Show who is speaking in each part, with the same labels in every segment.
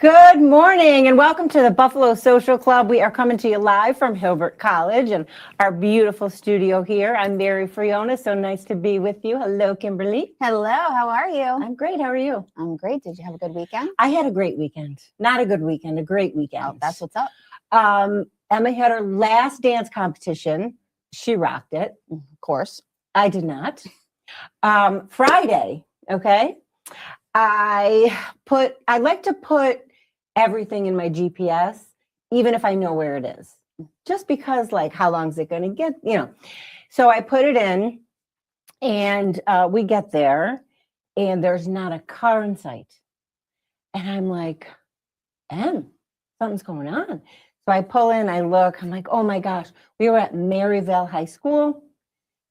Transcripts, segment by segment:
Speaker 1: Good morning and welcome to the Buffalo Social Club. We are coming to you live from Hilbert College and our beautiful studio here. I'm Mary Friona. So nice to be with you. Hello, Kimberly.
Speaker 2: Hello, how are you?
Speaker 1: I'm great. How are you?
Speaker 2: I'm great. Did you have a good weekend?
Speaker 1: I had a great weekend. Not a good weekend, a great weekend.
Speaker 2: Oh, that's what's up.
Speaker 1: Emma had her last dance competition. She rocked it.
Speaker 2: Of course.
Speaker 1: I did not. Friday, okay? I like to put everything in my GPS, even if I know where it is, just because like, how long is it going to get, so I put it in and we get there and there's not a car in sight. And I'm like, something's going on. So I pull in, I look, I'm like, oh my gosh, we were at Maryville High School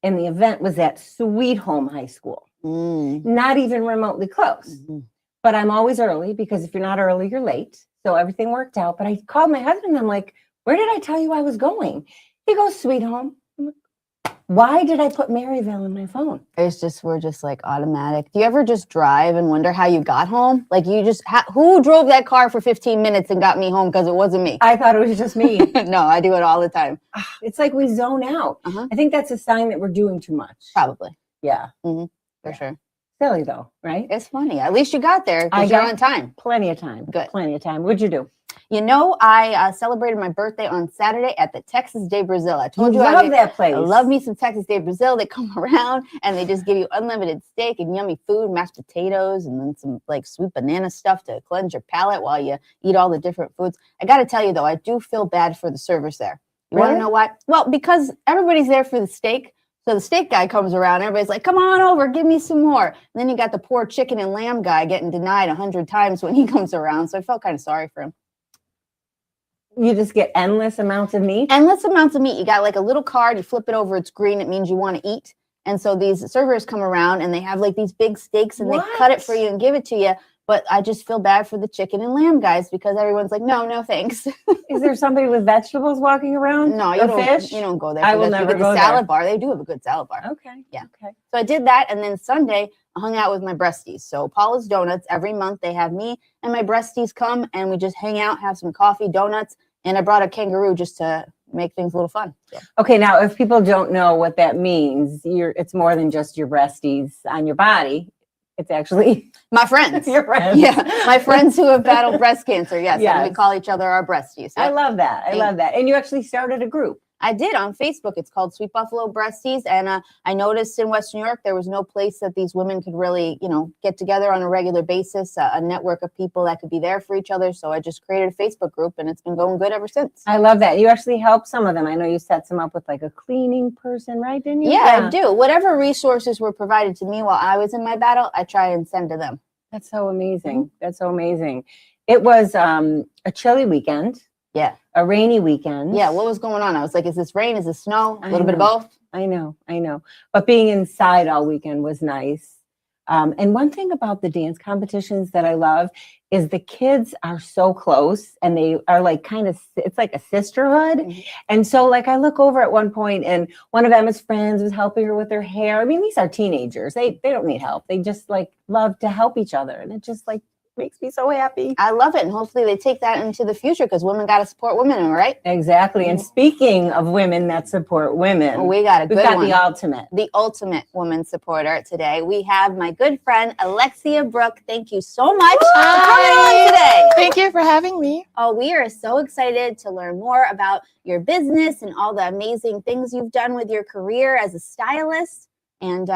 Speaker 1: and the event was at Sweet Home High School. Not even remotely close, but I'm always early because if you're not early, you're late. So everything worked out. But I called my husband. I'm like, where did I tell you I was going? He goes, Sweet Home. I'm like, why did I put Maryville in my phone?
Speaker 2: We're just like automatic. Do you ever just drive and wonder how you got home? Like who drove that car for 15 minutes and got me home? Because it wasn't me.
Speaker 1: I thought it was just me.
Speaker 2: No, I do it all the time.
Speaker 1: It's like we zone out. I think that's a sign that we're doing too much.
Speaker 2: Probably.
Speaker 1: Yeah.
Speaker 2: For sure.
Speaker 1: Silly though, right?
Speaker 2: It's funny. At least you got there because you're on time.
Speaker 1: Plenty of time.
Speaker 2: Good.
Speaker 1: Plenty of time. What'd you do?
Speaker 2: You know, I celebrated my birthday on Saturday at the Texas de Brazil. I told you
Speaker 1: I love that place.
Speaker 2: I love me some Texas de Brazil. They come around and they just give you unlimited steak and yummy food, mashed potatoes, and then some like sweet banana stuff to cleanse your palate while you eat all the different foods. I got to tell you though, I do feel bad for the servers there. You want to know why? Well, because everybody's there for the steak. So the steak guy comes around, everybody's like, come on over, give me some more. And then you got the poor chicken and lamb guy getting denied 100 times when he comes around. So I felt kind of sorry for him.
Speaker 1: You just get endless amounts of meat?
Speaker 2: Endless amounts of meat. You got like a little card, you flip it over, it's green, it means you want to eat. And so these servers come around and they have like these big steaks and they cut it for you and give it to you. But I just feel bad for the chicken and lamb guys because everyone's like, no, thanks.
Speaker 1: Is there somebody with vegetables walking around?
Speaker 2: No, you don't go there.
Speaker 1: I will never go there.
Speaker 2: The salad bar. They do have a good salad bar.
Speaker 1: Okay.
Speaker 2: Yeah.
Speaker 1: Okay.
Speaker 2: So I did that. And then Sunday, I hung out with my breasties. So Paula's Donuts, every month they have me and my breasties come and we just hang out, have some coffee, donuts. And I brought a kangaroo just to make things a little fun. Yeah.
Speaker 1: Okay. Now, if people don't know what that means, it's more than just your breasties on your body. It's actually
Speaker 2: my friends.
Speaker 1: Your friends.
Speaker 2: Yeah, my friends who have battled breast cancer. Yes,
Speaker 1: yes.
Speaker 2: And we call each other our breasties.
Speaker 1: I love that. I love that. And you actually started a group.
Speaker 2: I did on Facebook. It's called Sweet Buffalo Breasties. And I noticed in Western New York, there was no place that these women could really, get together on a regular basis, a network of people that could be there for each other. So I just created a Facebook group and it's been going good ever since.
Speaker 1: I love that. You actually help some of them. I know you set some up with like a cleaning person, right? Didn't you?
Speaker 2: Yeah, I do. Whatever resources were provided to me while I was in my battle, I try and send to them.
Speaker 1: That's so amazing. That's so amazing. It was a chilly weekend.
Speaker 2: Yeah.
Speaker 1: A rainy weekend.
Speaker 2: Yeah. What was going on? I was like, is this rain? Is this snow? A little bit of both?
Speaker 1: I know. But being inside all weekend was nice. And one thing about the dance competitions that I love is the kids are so close and they are like it's like a sisterhood. And so like I look over at one point and one of Emma's friends was helping her with her hair. I mean, these are teenagers. They don't need help. They just like love to help each other. And it just like makes me so happy.
Speaker 2: I love it. And hopefully they take that into the future because women got to support women, right?
Speaker 1: Exactly. And speaking of women that support women,
Speaker 2: we've got the ultimate woman supporter today. We have my good friend, ALEXZIA Brooke. Thank you so much for coming on today.
Speaker 3: Thank you for having me.
Speaker 2: Oh, we are so excited to learn more about your business and all the amazing things you've done with your career as a stylist. And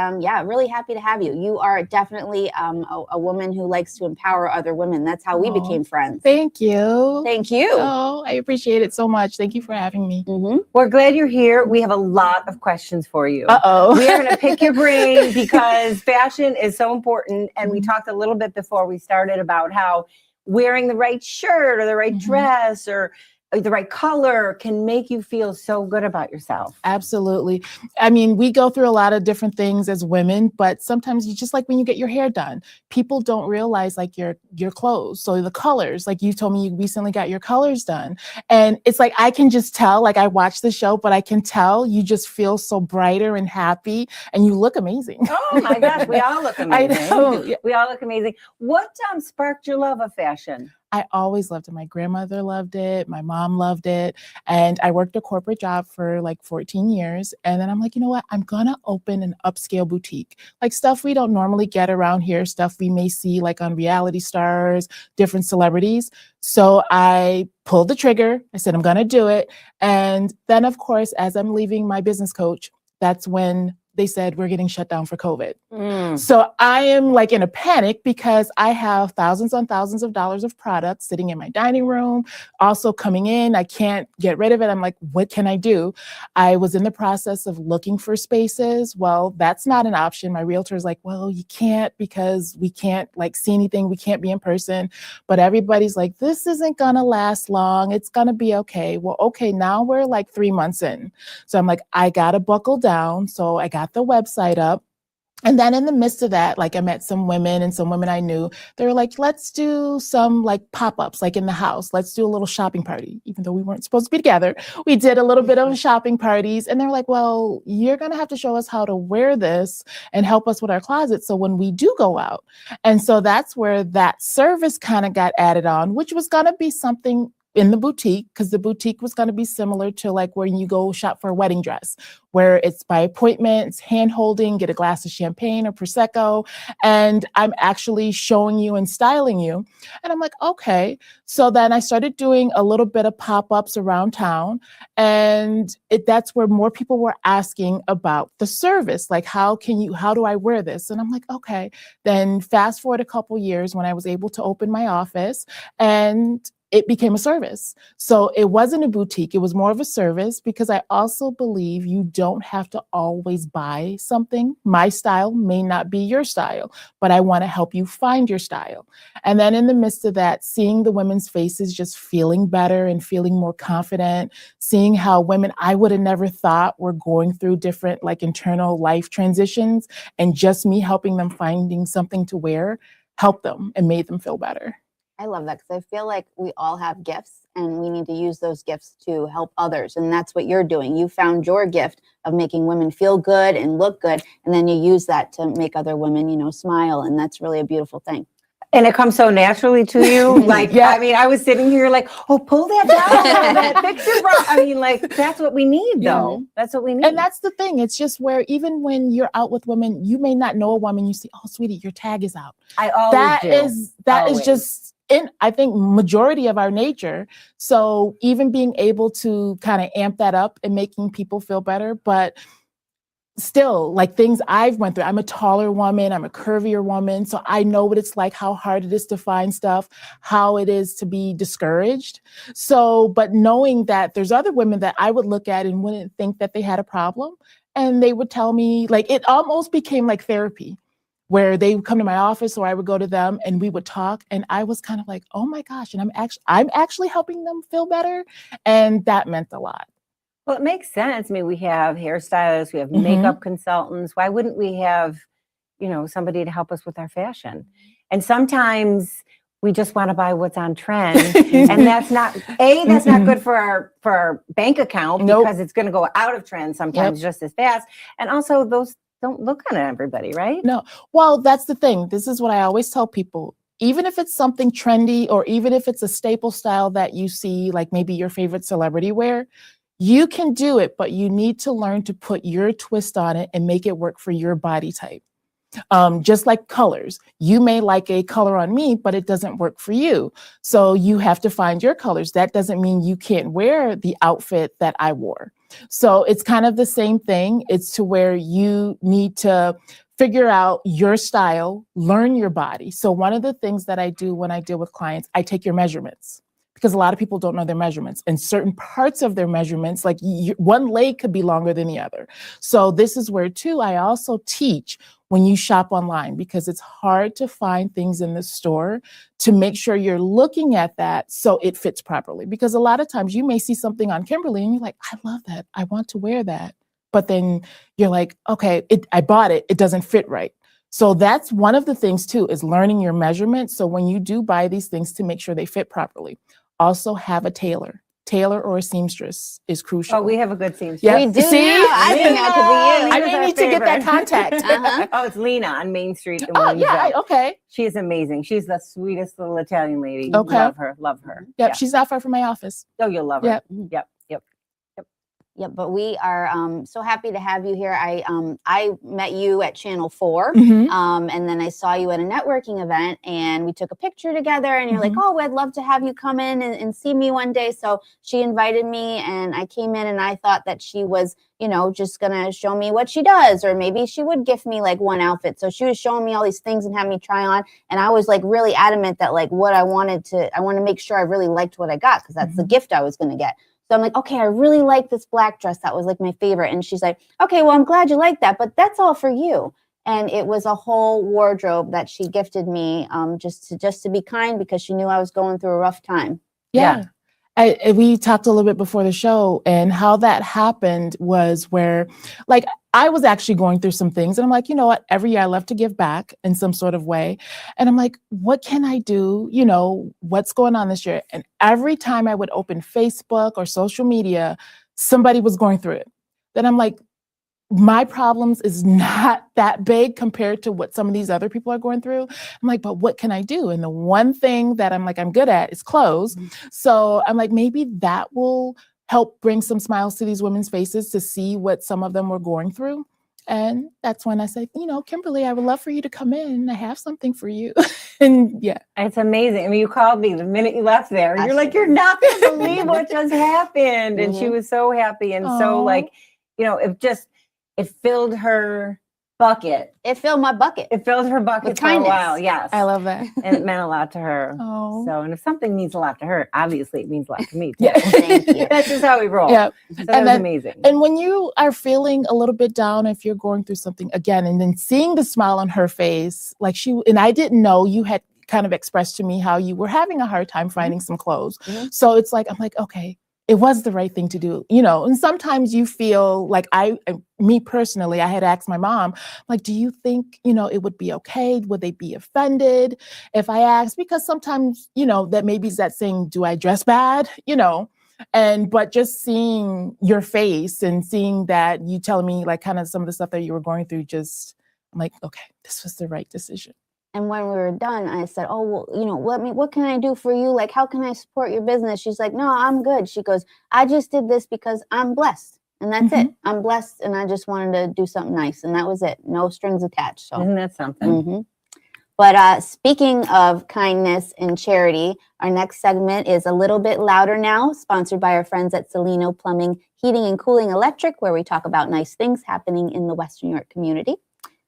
Speaker 2: really happy to have you. You are definitely a woman who likes to empower other women. That's how we became friends.
Speaker 3: Thank you.
Speaker 2: Thank you.
Speaker 3: Oh, I appreciate it so much. Thank you for having me.
Speaker 1: We're glad you're here. We have a lot of questions for you.
Speaker 3: Uh-oh.
Speaker 1: We are going to pick your brain because fashion is so important. And we talked a little bit before we started about how wearing the right shirt or the right dress or the right color can make you feel so good about yourself.
Speaker 3: Absolutely. I mean, we go through a lot of different things as women, but sometimes you just like when you get your hair done, people don't realize like your clothes. So the colors, like you told me you recently got your colors done. And it's like, I can just tell, like I watch the show, but I can tell you just feel so brighter and happy and you look amazing.
Speaker 1: Oh my gosh, we all look amazing.
Speaker 3: I know.
Speaker 1: We all look amazing. What sparked your love of fashion?
Speaker 3: I always loved it. My grandmother loved it. My mom loved it. And I worked a corporate job for like 14 years. And then I'm like, you know what? I'm going to open an upscale boutique, like stuff we don't normally get around here, stuff we may see like on reality stars, different celebrities. So I pulled the trigger. I said, I'm going to do it. And then, of course, as I'm leaving my business coach, that's when they said we're getting shut down for COVID. So I am like in a panic because I have thousands on thousands of dollars of products sitting in my dining room, also coming in. I can't get rid of it. I'm like, what can I do? I was in the process of looking for spaces. Well, that's not an option. My realtor is like, well, you can't because we can't like see anything. We can't be in person. But everybody's like, this isn't going to last long. It's going to be okay. Well, okay, now we're like 3 months in. So I'm like, I got to buckle down. So I got the website up. And then in the midst of that, like I met some women and some women I knew, they were like, let's do some like pop-ups, like in the house. Let's do a little shopping party. Even though we weren't supposed to be together, we did a little bit of shopping parties. And they're like, well, you're going to have to show us how to wear this and help us with our closet. So when we do go out. And so that's where that service kind of got added on, which was going to be something in the boutique, because the boutique was going to be similar to like when you go shop for a wedding dress, where it's by appointment, it's hand holding, get a glass of champagne or Prosecco, and I'm actually showing you and styling you. And I'm like, okay. So then I started doing a little bit of pop-ups around town, and that's where more people were asking about the service. Like, how do I wear this? And I'm like, okay. Then fast forward a couple years when I was able to open my office, and it became a service. So it wasn't a boutique. It was more of a service, because I also believe you don't have to always buy something. My style may not be your style, but I want to help you find your style. And then in the midst of that, seeing the women's faces just feeling better and feeling more confident, seeing how women I would have never thought were going through different like internal life transitions, and just me helping them finding something to wear helped them and made them feel better.
Speaker 2: I love that, because I feel like we all have gifts and we need to use those gifts to help others. And that's what you're doing. You found your gift of making women feel good and look good. And then you use that to make other women, you know, smile. And that's really a beautiful thing.
Speaker 1: And it comes so naturally to you. Like, I mean, I was sitting here like, oh, pull that down, that picture, bro. I mean, like, that's what we need, though. That's what we need.
Speaker 3: And that's the thing. It's just where even when you're out with women, you may not know a woman. You see, oh, sweetie, your tag is out.
Speaker 1: I always do.
Speaker 3: That is just in, I think, majority of our nature. So even being able to kind of amp that up and making people feel better, but still, like things I've went through. I'm a taller woman. I'm a curvier woman. So I know what it's like, how hard it is to find stuff, how it is to be discouraged. So, but knowing that there's other women that I would look at and wouldn't think that they had a problem. And they would tell me, like, it almost became like therapy, where they would come to my office or I would go to them and we would talk. And I was kind of like, oh my gosh. And I'm actually helping them feel better. And that meant a lot.
Speaker 1: Well, it makes sense. I mean, we have hairstylists, we have makeup consultants. Why wouldn't we have, you know, somebody to help us with our fashion? And sometimes we just want to buy what's on trend. And that's not, that's not good for our bank account, because it's going to go out of trend sometimes just as fast. And also those don't look on everybody, right?
Speaker 3: No. Well, that's the thing. This is what I always tell people. Even if it's something trendy, or even if it's a staple style that you see, like maybe your favorite celebrity wear, you can do it, but you need to learn to put your twist on it and make it work for your body type. Just like colors, you may like a color on me, but it doesn't work for you. So you have to find your colors. That doesn't mean you can't wear the outfit that I wore. So it's kind of the same thing. It's to where you need to figure out your style, learn your body. So one of the things that I do when I deal with clients, I take your measurements, because a lot of people don't know their measurements, and certain parts of their measurements, like one leg could be longer than the other. So this is where too, I also teach when you shop online, because it's hard to find things in the store, to make sure you're looking at that so it fits properly. Because a lot of times you may see something on Kimberly and you're like, I love that. I want to wear that. But then you're like, okay, I bought it. It doesn't fit right. So that's one of the things too, is learning your measurements. So when you do buy these things, to make sure they fit properly. Also have a tailor. tailor or a seamstress is crucial.
Speaker 1: Oh, we have a good seamstress.
Speaker 3: Yeah.
Speaker 2: We do
Speaker 3: See?
Speaker 2: now. I think that could be you.
Speaker 3: I
Speaker 1: Lena's
Speaker 3: may
Speaker 1: our
Speaker 3: need to get that
Speaker 1: favorite.
Speaker 3: contact.
Speaker 2: Uh-huh.
Speaker 1: Oh, it's Lena on Main Street in
Speaker 3: Oh,
Speaker 1: Williamsville.
Speaker 3: yeah. Okay.
Speaker 1: She's amazing. She's the sweetest little Italian lady.
Speaker 3: Okay.
Speaker 1: Love her. Love her.
Speaker 3: Yep.
Speaker 1: Yeah.
Speaker 3: She's not far from my office.
Speaker 1: Oh, you'll love her.
Speaker 3: Yep.
Speaker 1: Yep. Yep.
Speaker 2: Yeah, but we are so happy to have you here. I met you at Channel 4,
Speaker 3: Mhm.
Speaker 2: and then I saw you at a networking event, and we took a picture together. And you're like,
Speaker 3: Mhm.
Speaker 2: "Oh, I'd love to have you come in and see me one day." So she invited me, and I came in, and I thought that she was, just gonna show me what she does, or maybe she would gift me like one outfit. So she was showing me all these things and had me try on, and I was like really adamant that like what I want to make sure I really liked what I got, because that's the gift I was gonna get. So I'm like, okay, I really like this black dress. That was like my favorite. And she's like, okay, well, I'm glad you like that, but that's all for you. And it was a whole wardrobe that she gifted me just to be kind, because she knew I was going through a rough time.
Speaker 3: Yeah. We talked a little bit before the show, and how that happened was where, like, I was actually going through some things, and I'm like, you know what? Every year I love to give back in some sort of way. And I'm like, what can I do? What's going on this year? And every time I would open Facebook or social media, somebody was going through it. Then I'm like, my problems is not that big compared to what some of these other people are going through. I'm like, but what can I do? And the one thing that I'm good at is clothes. So I'm like, maybe that will help bring some smiles to these women's faces to see what some of them were going through. And that's when I said, Kimberly, I would love for you to come in. I have something for you. And yeah.
Speaker 1: It's amazing. I mean, you called me the minute you left there. You're like, you're not going to believe what just happened. And she was so happy. And so it filled her bucket.
Speaker 2: It filled my bucket.
Speaker 1: It filled her bucket
Speaker 2: With
Speaker 1: for a
Speaker 2: kindness.
Speaker 1: while. Yes.
Speaker 3: I love that.
Speaker 1: And it meant a lot to her.
Speaker 3: Oh.
Speaker 1: So, and if something means a lot to her, obviously it means a lot to me too.
Speaker 3: Yeah.
Speaker 2: Thank you.
Speaker 1: That's just how we roll.
Speaker 3: Yeah.
Speaker 1: So that was amazing.
Speaker 3: And when you are feeling a little bit down, if you're going through something again, and then seeing the smile on her face, and I didn't know, you had kind of expressed to me how you were having a hard time finding some clothes. Mm-hmm. So it's like, I'm like, okay, it was the right thing to do, and sometimes you feel like me personally, I had asked my mom, like, do you think, it would be okay? Would they be offended if I asked? Because sometimes, that maybe is that saying, do I dress bad? But just seeing your face and seeing that you telling me like kind of some of the stuff that you were going through, I'm like, okay, this was the right decision.
Speaker 2: And when we were done, I said, oh, well, what can I do for you? Like, how can I support your business? She's like, no, I'm good. She goes, I just did this because I'm blessed. And that's it. I'm blessed. And I just wanted to do something nice. And that was it. No strings attached. So
Speaker 1: isn't that something?
Speaker 2: But speaking of kindness and charity, our next segment is A Little Bit Louder Now, sponsored by our friends at Celino Plumbing, Heating and Cooling Electric, where we talk about nice things happening in the Western New York community.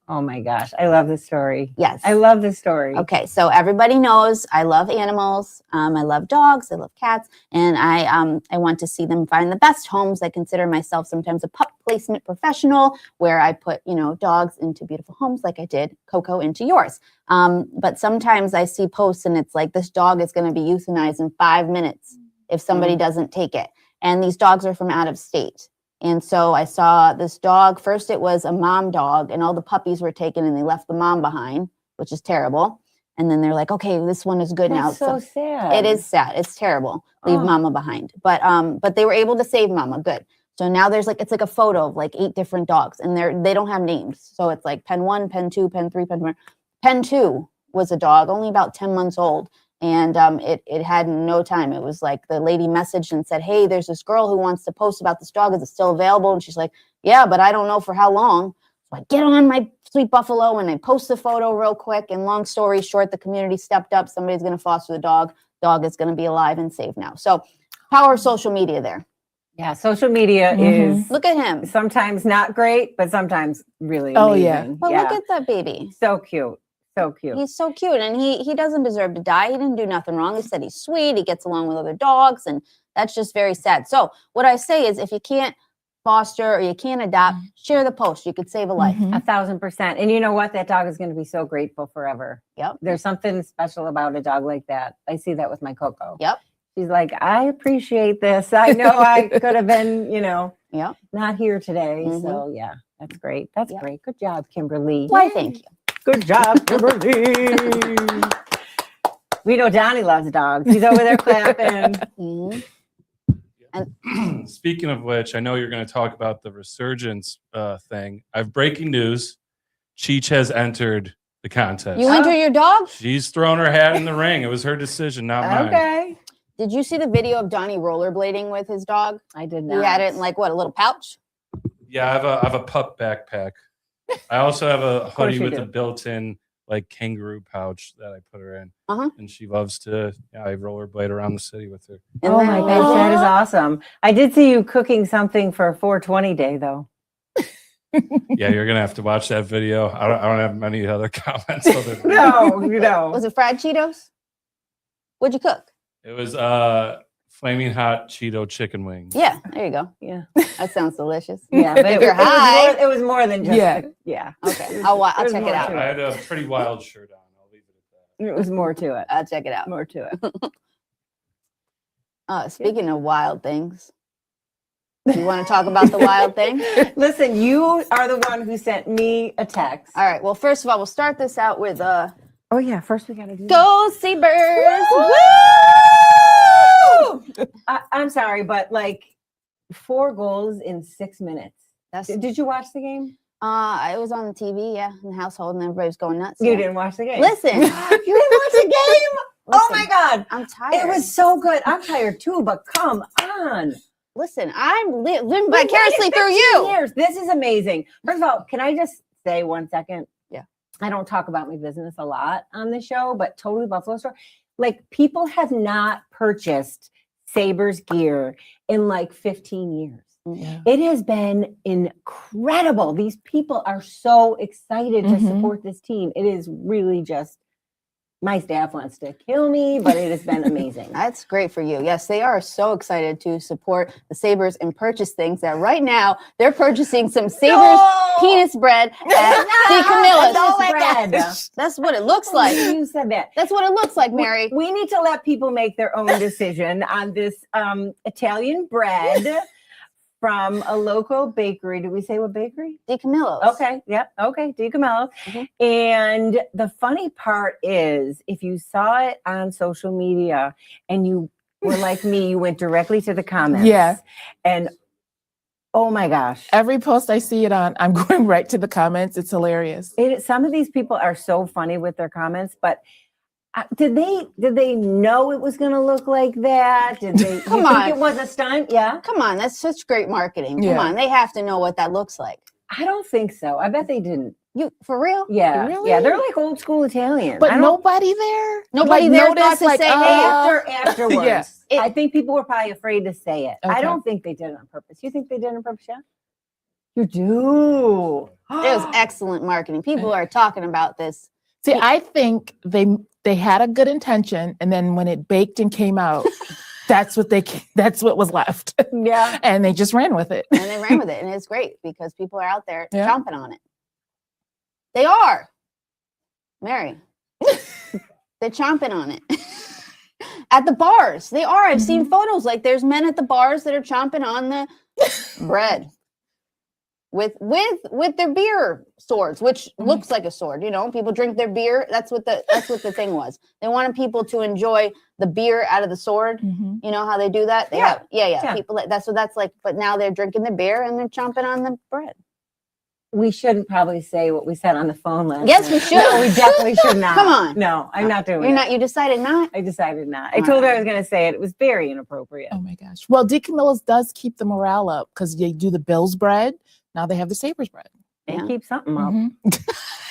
Speaker 1: Oh my gosh. I love this story.
Speaker 2: Yes.
Speaker 1: I love this story.
Speaker 2: Okay. So everybody knows I love animals. I love dogs. I love cats. And I want to see them find the best homes. I consider myself sometimes a pup placement professional, where I put, dogs into beautiful homes like I did Coco into yours. But sometimes I see posts and it's like, this dog is going to be euthanized in 5 minutes if somebody doesn't take it. And these dogs are from out of state. And so I saw this dog. First, it was a mom dog, and all the puppies were taken and they left the mom behind, which is terrible. And then they're like, okay, this one is good now.
Speaker 1: That's so sad.
Speaker 2: It is sad. It's terrible. Leave mama behind. But they were able to save mama. Good. So now it's like a photo of like 8 different dogs, and they don't have names. So it's like Pen 1, Pen 2, Pen 3, Pen 4. Pen 2 was a dog, only about 10 months old. And it had no time. It was like the lady messaged and said, hey, there's this girl who wants to post about this dog. Is it still available? And she's like, yeah, but I don't know for how long. So I get on my Sweet Buffalo and I post the photo real quick. And long story short, the community stepped up. Somebody's going to foster the dog. Dog is going to be alive and safe now. So power of social media there.
Speaker 1: Yeah, social media is
Speaker 2: Look at him.
Speaker 1: sometimes not great, but sometimes really amazing.
Speaker 3: Oh, yeah.
Speaker 2: Well, look at that baby.
Speaker 1: So cute. So cute.
Speaker 2: He's so cute, and he doesn't deserve to die. He didn't do nothing wrong. He said he's sweet. He gets along with other dogs, and that's just very sad. So what I say is, if you can't foster or you can't adopt, share the post. You could save a life.
Speaker 1: 1,000%. And you know what? That dog is going to be so grateful forever.
Speaker 2: Yep.
Speaker 1: There's something special about a dog like that. I see that with my Coco.
Speaker 2: Yep.
Speaker 1: She's like, I appreciate this. I know I could have been,
Speaker 2: Yep.
Speaker 1: not here today. So yeah, that's great. That's great. Good job, Kimberly.
Speaker 2: Why, thank you.
Speaker 1: Good job, Kimberly. We know Donnie loves dogs. He's over there clapping.
Speaker 2: And
Speaker 4: Speaking of which, I know you're going to talk about the resurgence thing. I have breaking news. Cheech has entered the contest.
Speaker 2: you enter your dog?
Speaker 4: She's thrown her hat in the ring. It was her decision, not mine.
Speaker 1: Okay.
Speaker 2: Did you see the video of Donnie rollerblading with his dog?
Speaker 1: I did
Speaker 2: He
Speaker 1: not.
Speaker 2: had it in like what, a little pouch?
Speaker 4: Yeah, I have a pup backpack. I also have a
Speaker 1: course
Speaker 4: hoodie
Speaker 1: you
Speaker 4: with
Speaker 1: do.
Speaker 4: a built-in like kangaroo pouch that I put her in.
Speaker 2: Uh-huh.
Speaker 4: And she loves to, I rollerblade around the city with her.
Speaker 2: And
Speaker 1: Oh
Speaker 2: then-
Speaker 1: my gosh, that is awesome. I did see you cooking something for 420 day though.
Speaker 4: Yeah, you're gonna have to watch that video. I don't have many other comments. Other than
Speaker 1: No, you know.
Speaker 2: Was it fried Cheetos? What'd you cook?
Speaker 4: It was flaming hot Cheeto chicken wings.
Speaker 2: Yeah, there you go.
Speaker 1: Yeah.
Speaker 2: That sounds delicious.
Speaker 1: Yeah, but
Speaker 2: If you're high.
Speaker 1: it was more than just
Speaker 3: Yeah.
Speaker 1: yeah.
Speaker 2: Okay, I'll
Speaker 1: There's
Speaker 2: check it
Speaker 1: more
Speaker 2: out.
Speaker 1: to
Speaker 4: I had a pretty wild shirt on. I'll leave it at that.
Speaker 1: It was more to it.
Speaker 2: I'll check it out.
Speaker 1: More to it.
Speaker 2: Speaking of wild things, you want to talk about the wild thing?
Speaker 1: Listen, you are the one who sent me a text.
Speaker 2: All right. Well, first of all, we'll start this out with
Speaker 1: Oh yeah, first we gotta do
Speaker 2: Go Sabres! Woo!
Speaker 1: I'm sorry, but like 4 goals in 6 minutes.
Speaker 2: That's
Speaker 1: Did you watch the game?
Speaker 2: it was on the TV, yeah, in the household, and everybody was going nuts.
Speaker 1: You
Speaker 2: yeah.
Speaker 1: didn't watch the game.
Speaker 2: Listen.
Speaker 1: You didn't watch the game? Oh
Speaker 2: Listen,
Speaker 1: my God.
Speaker 2: I'm tired.
Speaker 1: It was so good. I'm tired too, but come on.
Speaker 2: Listen, I'm living
Speaker 1: We
Speaker 2: vicariously
Speaker 1: waited
Speaker 2: through
Speaker 1: 15
Speaker 2: you.
Speaker 1: Years. This is amazing. First of all, can I just say 1 second?
Speaker 2: Yeah.
Speaker 1: I don't talk about my business a lot on the show, but Totally Buffalo Store, like people have not purchased Sabres gear in like 15 years.
Speaker 3: Yeah.
Speaker 1: It has been incredible. These people are so excited to
Speaker 3: Mhm.
Speaker 1: support this team. It is really just, my staff wants to kill me, but it has been amazing.
Speaker 2: That's great for you. Yes, they are so excited to support the Sabres and purchase things that right now they're purchasing some Sabres penis bread at the Camillus.
Speaker 1: No,
Speaker 2: bread. That's what it looks like.
Speaker 1: You said that.
Speaker 2: That's what it looks like, Mary.
Speaker 1: We need to let people make their own decision on this Italian bread from a local bakery. Did we say what bakery?
Speaker 2: The Camillus.
Speaker 1: Okay. Yep. Okay. DiCamillo.
Speaker 2: Mhm.
Speaker 1: And the funny part is, if you saw it on social media and you were like me, you went directly to the comments.
Speaker 3: Yeah.
Speaker 1: And oh my gosh.
Speaker 3: Every post I see it on, I'm going right to the comments. It's hilarious.
Speaker 1: Some of these people are so funny with their comments, but did they know it was going to look like that? Did they?
Speaker 2: Come
Speaker 1: you
Speaker 2: on.
Speaker 1: think it was a stunt? Yeah.
Speaker 2: Come on, that's such great marketing. Come
Speaker 3: Yeah.
Speaker 2: on, they have to know what that looks like.
Speaker 1: I don't think so. I bet they didn't.
Speaker 2: You for real?
Speaker 1: Yeah.
Speaker 3: Really?
Speaker 1: Yeah. They're like old school Italian.
Speaker 3: But
Speaker 1: I don't-
Speaker 3: nobody there?
Speaker 2: Nobody there thought to say, hey,
Speaker 1: afterwards.
Speaker 2: It-
Speaker 1: I think people were probably afraid to say it. I
Speaker 3: Okay.
Speaker 1: don't think they did it on purpose. You think they did it on purpose? Yeah. You do.
Speaker 2: It was excellent marketing. People are talking about this.
Speaker 3: See, I think they had a good intention, and then when it baked and came out, that's what was left,
Speaker 1: Yeah.
Speaker 3: and they just ran with it.
Speaker 2: And they ran with it. And it's great because people are out there
Speaker 3: Yeah.
Speaker 2: chomping on it. They are. Mary. They're chomping on it. At the bars. They are. I've seen photos. Like there's men at the bars that are chomping on the bread. With their beer swords, which looks like a sword, you know, people drink their beer. That's what the thing was. They wanted people to enjoy the beer out of the sword.
Speaker 3: Mhm.
Speaker 2: You know how they do that? They
Speaker 1: Yeah.
Speaker 2: have, yeah.
Speaker 1: Yeah.
Speaker 2: People that's what that's like. But now they're drinking the beer and they're chomping on the bread.
Speaker 1: We shouldn't probably say what we said on the phone last
Speaker 2: Yes,
Speaker 1: night.
Speaker 2: we should.
Speaker 1: No, we definitely should not.
Speaker 2: Come on.
Speaker 1: No, I'm not doing
Speaker 2: You're
Speaker 1: it.
Speaker 2: not. You decided not.
Speaker 1: I decided not. I told her I was going to say it. It was very inappropriate.
Speaker 3: Oh my gosh. Well, DiCamillo's does keep the morale up because they do the Bills bread. Now they have the Sabres bread.
Speaker 1: And
Speaker 2: Yeah.
Speaker 1: keep something up.
Speaker 3: Mhm.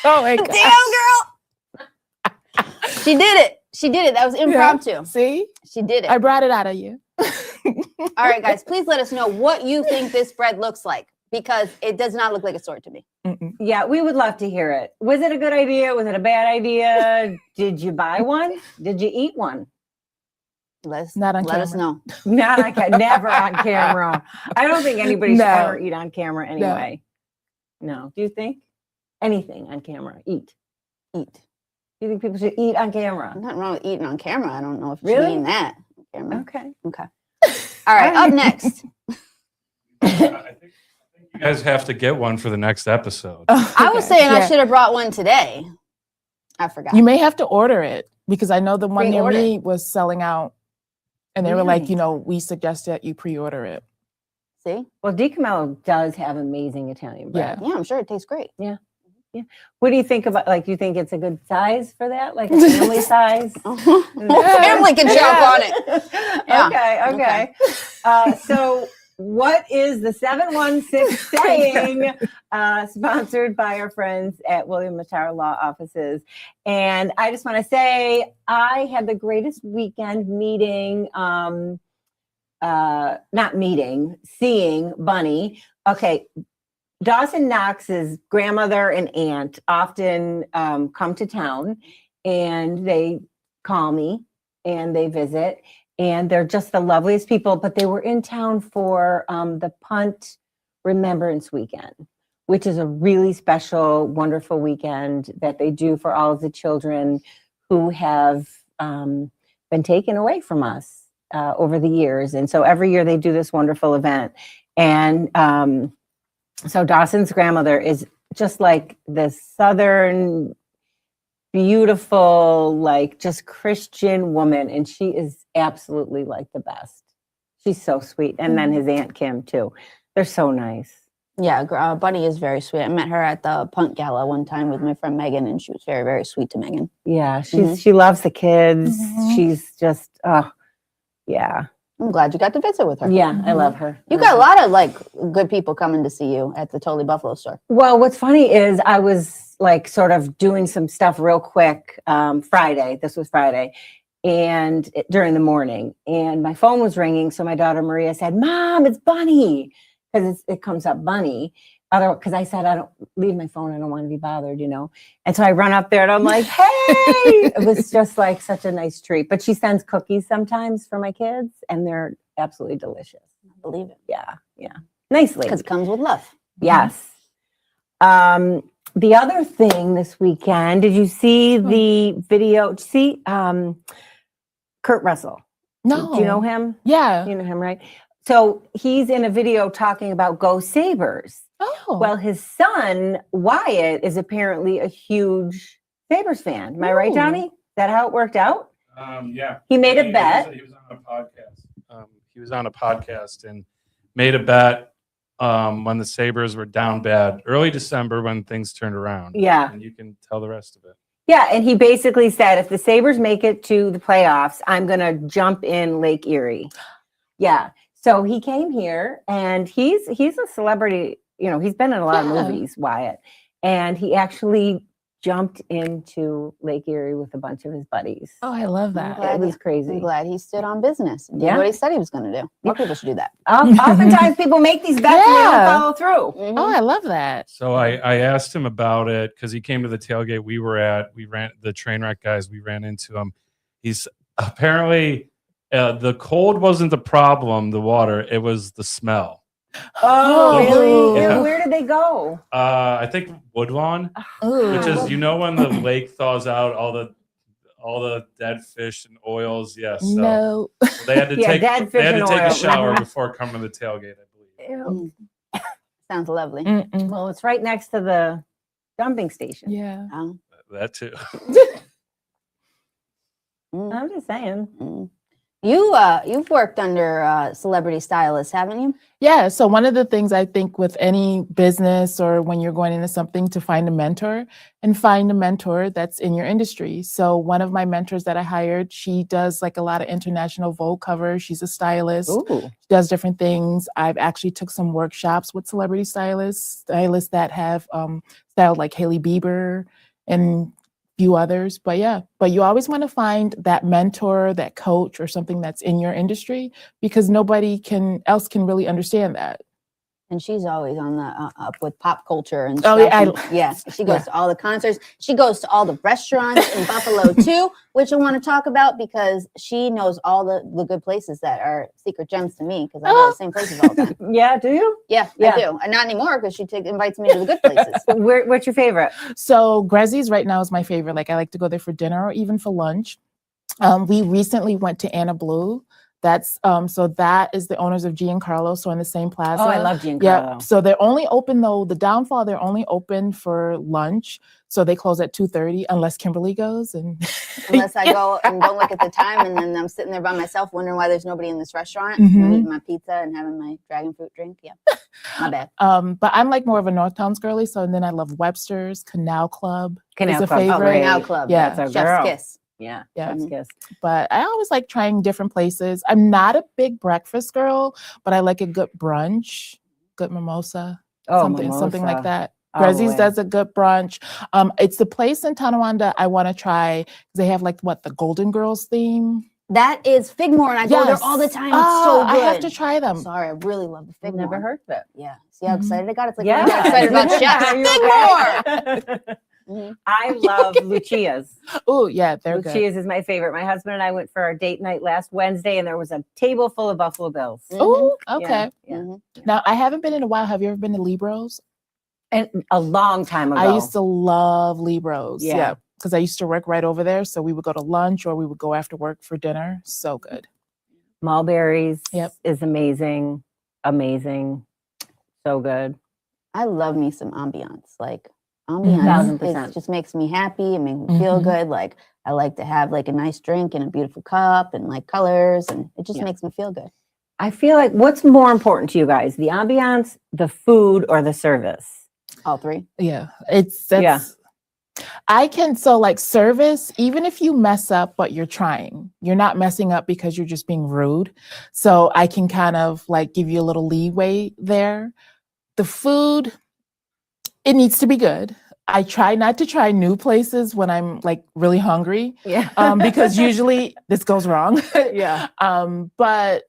Speaker 3: Oh my god.
Speaker 2: Damn, girl. She did it. She did it. That was impromptu.
Speaker 3: See,
Speaker 2: She did it.
Speaker 3: I brought it out of you.
Speaker 2: All right, guys. Please let us know what you think this bread looks like because it does not look like a sword to me.
Speaker 3: Mm-mm.
Speaker 1: Yeah, we would love to hear it. Was it a good idea? Was it a bad idea? Did you buy one? Did you eat one?
Speaker 2: Let us
Speaker 3: Not on
Speaker 2: let us
Speaker 3: camera.
Speaker 2: know.
Speaker 1: Not on never on camera. I don't think anybody should
Speaker 3: No.
Speaker 1: ever eat on camera anyway. No. Do you think? Anything on camera? Eat.
Speaker 2: Eat.
Speaker 1: Do you think people should eat on camera?
Speaker 2: Nothing wrong with eating on camera. I don't know if
Speaker 1: Really?
Speaker 2: you mean that. On camera.
Speaker 1: Okay.
Speaker 2: Okay. All right. Up next.
Speaker 4: I think you guys have to get one for the next episode.
Speaker 2: I was saying I
Speaker 3: Yeah.
Speaker 2: should have brought one today. I forgot.
Speaker 3: You may have to order it because I know the one near
Speaker 2: Pre-order.
Speaker 3: me was selling out And they were like,
Speaker 1: Really?
Speaker 3: we suggest that you pre-order it.
Speaker 2: See?
Speaker 1: Well, Di Camello does have amazing Italian bread.
Speaker 2: Yeah, I'm sure it tastes great.
Speaker 1: What do you think about, like, you think it's a good size for that? Like a family size?
Speaker 2: Family can jump on it. Yeah.
Speaker 1: Okay. So what is the 716 saying? Sponsored by our friends at William Matara Law Offices. And I just want to say I had the greatest weekend seeing Bunny. Okay. Dawson Knox's grandmother and aunt often come to town, and they call me and they visit, and they're just the loveliest people. But they were in town for the Punt Remembrance Weekend, which is a really special, wonderful weekend that they do for all of the children who have been taken away from us over the years. And so every year they do this wonderful event. And so Dawson's grandmother is just like this Southern, beautiful, like just Christian woman. And she is absolutely like the best. She's so sweet. And then his Aunt Kim too. They're so nice.
Speaker 2: Yeah, Bunny is very sweet. I met her at the Punt Gala one time with my friend Megan, and she was very, very sweet to Megan.
Speaker 1: Yeah, she loves the kids.
Speaker 3: Mhm.
Speaker 1: She's just, yeah.
Speaker 2: I'm glad you got to visit with her.
Speaker 1: Yeah, I love her.
Speaker 2: You got a lot of like good people coming to see you at the Totally Buffalo store.
Speaker 1: Well, what's funny is I was like sort of doing some stuff real quick Friday. This was Friday. And during the morning, and my phone was ringing. So my daughter Maria said, "Mom, it's Bunny," because it comes up Bunny. Because I said, I don't leave my phone. I don't want to be bothered, And so I run up there and I'm like, "Hey!" It was just like such a nice treat. But she sends cookies sometimes for my kids, and they're absolutely delicious.
Speaker 2: I believe it.
Speaker 1: Yeah. Nicely.
Speaker 2: Because it comes with love.
Speaker 1: Yes. The other thing this weekend, did you see the video? Did you see Kurt Russell?
Speaker 3: No.
Speaker 1: Do you know him?
Speaker 3: Yeah.
Speaker 1: You know him, right? So he's in a video talking about Go Sabres.
Speaker 3: Oh.
Speaker 1: Well, his son, Wyatt, is apparently a huge Sabres fan. Am I right,
Speaker 3: Ooh.
Speaker 1: Johnny? Is that how it worked out?
Speaker 4: Yeah.
Speaker 1: He made a bet.
Speaker 4: He was on a podcast. He was on a podcast and made a bet when the Sabres were down bad, early December when things turned around.
Speaker 1: Yeah.
Speaker 4: And you can tell the rest of it.
Speaker 1: Yeah, and he basically said, if the Sabres make it to the playoffs, I'm going to jump in Lake Erie. Yeah. So he came here, and he's a celebrity. He's been in a lot of movies, Wyatt. And he actually jumped into Lake Erie with a bunch of his buddies.
Speaker 3: Oh, I love that.
Speaker 2: glad
Speaker 1: It was
Speaker 2: I'm
Speaker 1: crazy.
Speaker 2: glad he stood on business and did
Speaker 1: Yeah.
Speaker 2: what he said he was going to do. More people should do that.
Speaker 1: Oftentimes people make these bets and they
Speaker 3: Yeah.
Speaker 1: don't follow through.
Speaker 2: Mhm.
Speaker 3: Oh, I love that.
Speaker 4: So I asked him about it because he came to the tailgate we were at. We ran the train wreck guys. We ran into him. He's apparently the cold wasn't the problem. The water, it was the smell.
Speaker 1: Oh, really?
Speaker 4: Yeah.
Speaker 1: Where did they go?
Speaker 4: I think Woodlawn, which is when the lake thaws out, all the dead fish and oils. Yes. So
Speaker 3: No.
Speaker 4: they had to
Speaker 1: Yeah,
Speaker 4: take
Speaker 1: dead
Speaker 4: they
Speaker 1: fish
Speaker 4: had to
Speaker 1: and
Speaker 4: take
Speaker 1: oil.
Speaker 4: a shower before coming to the tailgate. I believe.
Speaker 1: Ew.
Speaker 2: Sounds lovely.
Speaker 3: Mm-mm.
Speaker 1: Well, it's right next to the dumping station.
Speaker 3: Yeah.
Speaker 2: Oh.
Speaker 4: That too.
Speaker 1: I'm just saying.
Speaker 2: Mm. You've worked under celebrity stylists, haven't you?
Speaker 3: Yeah. So one of the things I think with any business or when you're going into something, to find a mentor that's in your industry. So one of my mentors that I hired, she does like a lot of international Vogue covers. She's a stylist.
Speaker 1: Ooh.
Speaker 3: She does different things. I've actually took some workshops with celebrity stylists that have styled like Hailey Bieber and few others. But you always want to find that mentor, that coach, or something that's in your industry, because nobody else can really understand that.
Speaker 2: And she's always on the up with pop culture and
Speaker 3: Oh,
Speaker 2: stuff.
Speaker 3: yeah,
Speaker 2: And, yeah, she goes to all the concerts. She goes to all the restaurants in Buffalo too, which I want to talk about because she knows all the good places that are secret gems to me because I go to the same places all the time.
Speaker 1: Yeah, do you?
Speaker 2: Yeah,
Speaker 1: Yeah.
Speaker 2: I do. And not anymore because she invites me to the good places.
Speaker 1: What's your favorite?
Speaker 3: So Grezzy's right now is my favorite. Like I like to go there for dinner or even for lunch. We recently went to Anna Blue. That's so that is the owners of Giancarlo. So in the same plaza.
Speaker 1: Oh, I love
Speaker 3: Yeah.
Speaker 1: Giancarlo.
Speaker 3: So they're only open though. The downfall, they're only open for lunch. So they close at 2:30 unless Kimberly goes and
Speaker 2: Unless I go and don't look at the time, and then I'm sitting there by myself wondering why there's nobody in this restaurant.
Speaker 3: Mhm.
Speaker 2: I'm eating my pizza and having my dragon fruit drink. Yeah, my bad.
Speaker 3: But I'm like more of a North Towns girly. So and then I love Webster's, Canal Club.
Speaker 1: Canal
Speaker 3: is a
Speaker 1: Club. Oh,
Speaker 3: favorite.
Speaker 1: great.
Speaker 2: Canal Club.
Speaker 3: Yeah.
Speaker 1: That's our
Speaker 2: Chef's
Speaker 1: girl.
Speaker 2: kiss.
Speaker 1: Yeah.
Speaker 3: Yeah.
Speaker 1: Chef's kiss.
Speaker 3: But I always like trying different places. I'm not a big breakfast girl, but I like a good brunch, good mimosa,
Speaker 1: Oh,
Speaker 3: something like
Speaker 1: mimosa.
Speaker 3: that.
Speaker 1: All the
Speaker 3: Grezzy's
Speaker 1: way.
Speaker 3: does a good brunch. It's the place in Tonawanda I want to try. They have like the Golden Girls theme.
Speaker 2: That is Figmore, and I go there
Speaker 3: Yes.
Speaker 2: all the time. It's so good.
Speaker 3: I have to try them.
Speaker 2: Sorry, I really love the
Speaker 1: I've
Speaker 2: Figmore.
Speaker 1: never heard of it.
Speaker 2: Yeah. See how
Speaker 3: Mhm.
Speaker 2: excited I got? It's like
Speaker 1: Yeah.
Speaker 2: when I got excited about Chef
Speaker 1: Figmore.
Speaker 2: Mhm.
Speaker 1: I love Lucia's.
Speaker 3: Oh yeah, they're good.
Speaker 1: Lucia's is my favorite. My husband and I went for our date night last Wednesday, and there was a table full of Buffalo Bills.
Speaker 3: Oh,
Speaker 1: Yeah,
Speaker 3: okay.
Speaker 1: yeah.
Speaker 2: Mhm.
Speaker 3: Now I haven't been in a while. Have you ever been to Libro's?
Speaker 1: And a long time ago.
Speaker 3: I used to love Libro's.
Speaker 1: Yeah.
Speaker 3: Yeah. Because I used to work right over there. So we would go to lunch or we would go after work for dinner. So good.
Speaker 1: Mulberry's
Speaker 3: Yep.
Speaker 1: is amazing. Amazing. So good.
Speaker 2: I love me some ambiance. Like
Speaker 3: Mhm.
Speaker 2: ambiance
Speaker 1: 1000%.
Speaker 2: just makes me happy and makes me feel
Speaker 3: Mhm.
Speaker 2: good. Like I like to have like a nice drink and a beautiful cup and like colors, and it just
Speaker 1: Yeah.
Speaker 2: makes me feel good.
Speaker 1: I feel like what's more important to you guys, the ambiance, the food, or the service?
Speaker 2: All three.
Speaker 3: Yeah.
Speaker 1: Yeah.
Speaker 3: I can, so like service, even if you mess up, but you're trying, you're not messing up because you're just being rude. So I can kind of like give you a little leeway there. The food, it needs to be good. I try not to try new places when I'm like really hungry,
Speaker 1: Yeah.
Speaker 3: because usually this goes wrong.
Speaker 1: yeah.
Speaker 3: But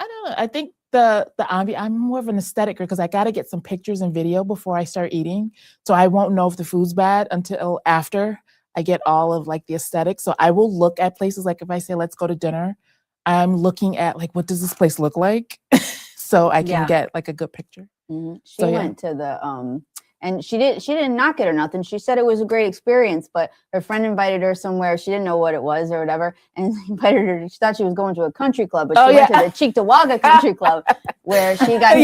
Speaker 3: I don't know. I think the ambiance, I'm more of an aesthetic girl because I got to get some pictures and video before I start eating. So I won't know if the food's bad until after I get all of like the aesthetics. So I will look at places, like if I say, let's go to dinner, I'm looking at like, what does this place look like? So I can
Speaker 1: Yeah.
Speaker 3: get like a good picture.
Speaker 2: Mhm. She
Speaker 3: So, yeah.
Speaker 2: went to the and she didn't knock it or nothing. She said it was a great experience, but her friend invited her somewhere. She didn't know what it was or whatever, and invited her. She thought she was going to a country club, but she went to the Cheektowaga Country Club, where she got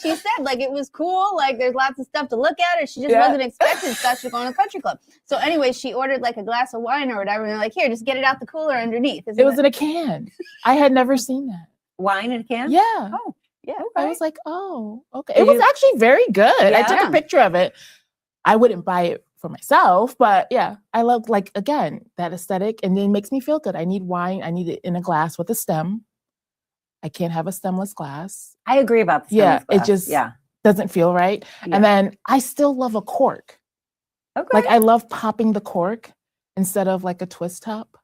Speaker 2: She said like it was cool, like there's lots of stuff to look at, or she just wasn't expecting stuff. She was going to a country club. So anyway, she ordered like a glass of wine or whatever, and they're like, here, just get it out the cooler underneath.
Speaker 3: It was in a can. I had never seen that.
Speaker 1: Wine in a can?
Speaker 3: Yeah.
Speaker 1: Oh,
Speaker 2: Yeah.
Speaker 3: I was like, oh, okay.
Speaker 1: Did
Speaker 3: It was
Speaker 1: you-
Speaker 3: actually very good. I took
Speaker 2: Yeah.
Speaker 3: a picture of it. I wouldn't buy it for myself, but yeah, I love like, again, that aesthetic, and it makes me feel good. I need wine. I need it in a glass with a stem. I can't have a stemless glass.
Speaker 1: I agree about the
Speaker 3: Yeah,
Speaker 1: stemless
Speaker 3: it
Speaker 1: glass.
Speaker 3: just
Speaker 1: yeah.
Speaker 3: doesn't feel right.
Speaker 1: Yeah.
Speaker 3: And then I still love a cork.
Speaker 1: Okay.
Speaker 3: Like I love popping the cork instead of like a twist top.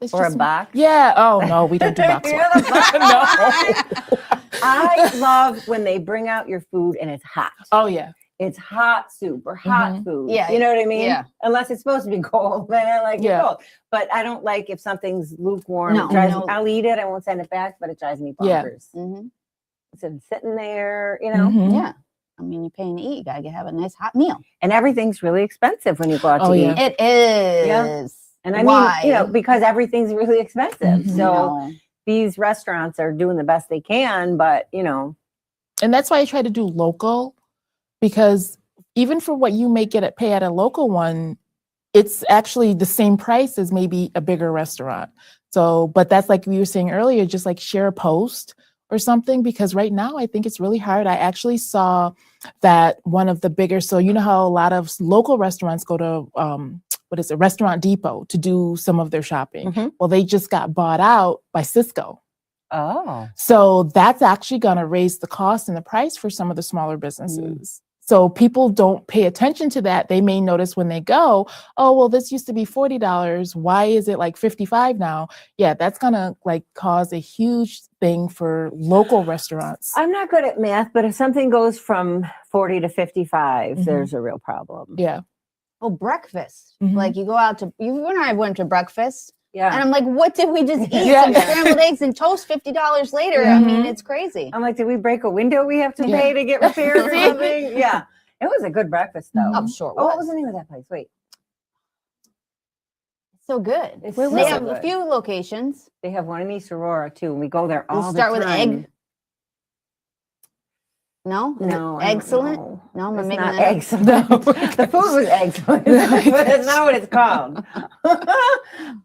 Speaker 3: It's
Speaker 1: or a
Speaker 3: just-
Speaker 1: box.
Speaker 3: Yeah. Oh no, we don't do box.
Speaker 1: You're
Speaker 3: wine.
Speaker 1: the box
Speaker 3: No.
Speaker 1: I love when they bring out your food and it's hot.
Speaker 3: Oh yeah.
Speaker 1: It's hot soup or hot
Speaker 3: Mhm.
Speaker 1: food.
Speaker 2: Yeah,
Speaker 1: You know what I mean?
Speaker 2: yeah.
Speaker 1: Unless it's supposed to be cold, then I like
Speaker 3: Yeah.
Speaker 1: it cold. But I don't like if something's lukewarm.
Speaker 2: No,
Speaker 1: It drives
Speaker 2: no.
Speaker 1: me, I'll eat it. I won't send it back, but it drives me
Speaker 3: Yeah.
Speaker 1: bonkers.
Speaker 2: Mhm.
Speaker 1: It's sitting there, you know,
Speaker 3: Mhm.
Speaker 2: Yeah. I mean, you're paying to eat. You gotta have a nice hot meal.
Speaker 1: and everything's really expensive when you go out to
Speaker 3: Oh,
Speaker 1: eat.
Speaker 3: yeah.
Speaker 2: It is.
Speaker 1: And I
Speaker 2: Why?
Speaker 1: mean, you know, because everything's really expensive.
Speaker 3: Mhm.
Speaker 1: So
Speaker 2: No.
Speaker 1: these restaurants are doing the best they can, but you know,
Speaker 3: And that's why I try to do local, because even for what you may pay at a local one, it's actually the same price as maybe a bigger restaurant. So, but that's like we were saying earlier, just like share a post or something, because right now I think it's really hard. I actually saw that one of the bigger, so you know how a lot of local restaurants go to, Restaurant Depot to do some of their shopping.
Speaker 1: Mhm.
Speaker 3: Well, they just got bought out by Cisco.
Speaker 1: oh,
Speaker 3: So that's actually going to raise the cost and the price for some of the smaller businesses. So people don't pay attention to that. They may notice when they go, oh, well, this used to be $40. Why is it like $55 now? Yeah, that's going to like cause a huge thing for local restaurants.
Speaker 1: I'm not good at math, but if something goes from 40 to 55,
Speaker 3: Mhm.
Speaker 1: there's a real problem.
Speaker 3: Yeah.
Speaker 2: Oh, breakfast.
Speaker 3: Mhm.
Speaker 2: Like you go out to you and I went to breakfast, and
Speaker 1: Yeah.
Speaker 2: I'm like, what did we just eat?
Speaker 3: Yeah.
Speaker 2: Some scrambled eggs and toast. $50 later. I mean,
Speaker 3: Mhm.
Speaker 2: it's crazy.
Speaker 1: I'm like, did we break a window we have to
Speaker 3: Yeah.
Speaker 1: pay to get repaired or
Speaker 3: See?
Speaker 1: something? Yeah. It was a good breakfast though.
Speaker 3: Mhm.
Speaker 2: I'm sure.
Speaker 1: Oh, what was the name of that place? Wait.
Speaker 2: So good.
Speaker 1: It's
Speaker 2: They
Speaker 1: so
Speaker 2: have a
Speaker 1: good.
Speaker 2: few locations.
Speaker 1: They have one in East Aurora too, and we go there
Speaker 2: We'll
Speaker 1: all the
Speaker 2: start
Speaker 1: time.
Speaker 2: with egg. No? Is it
Speaker 1: No, I don't
Speaker 2: excellent?
Speaker 1: know.
Speaker 2: No, I'm
Speaker 1: It's
Speaker 2: making
Speaker 1: not
Speaker 2: that up.
Speaker 1: excellent. The food was excellent, but it's not what it's called.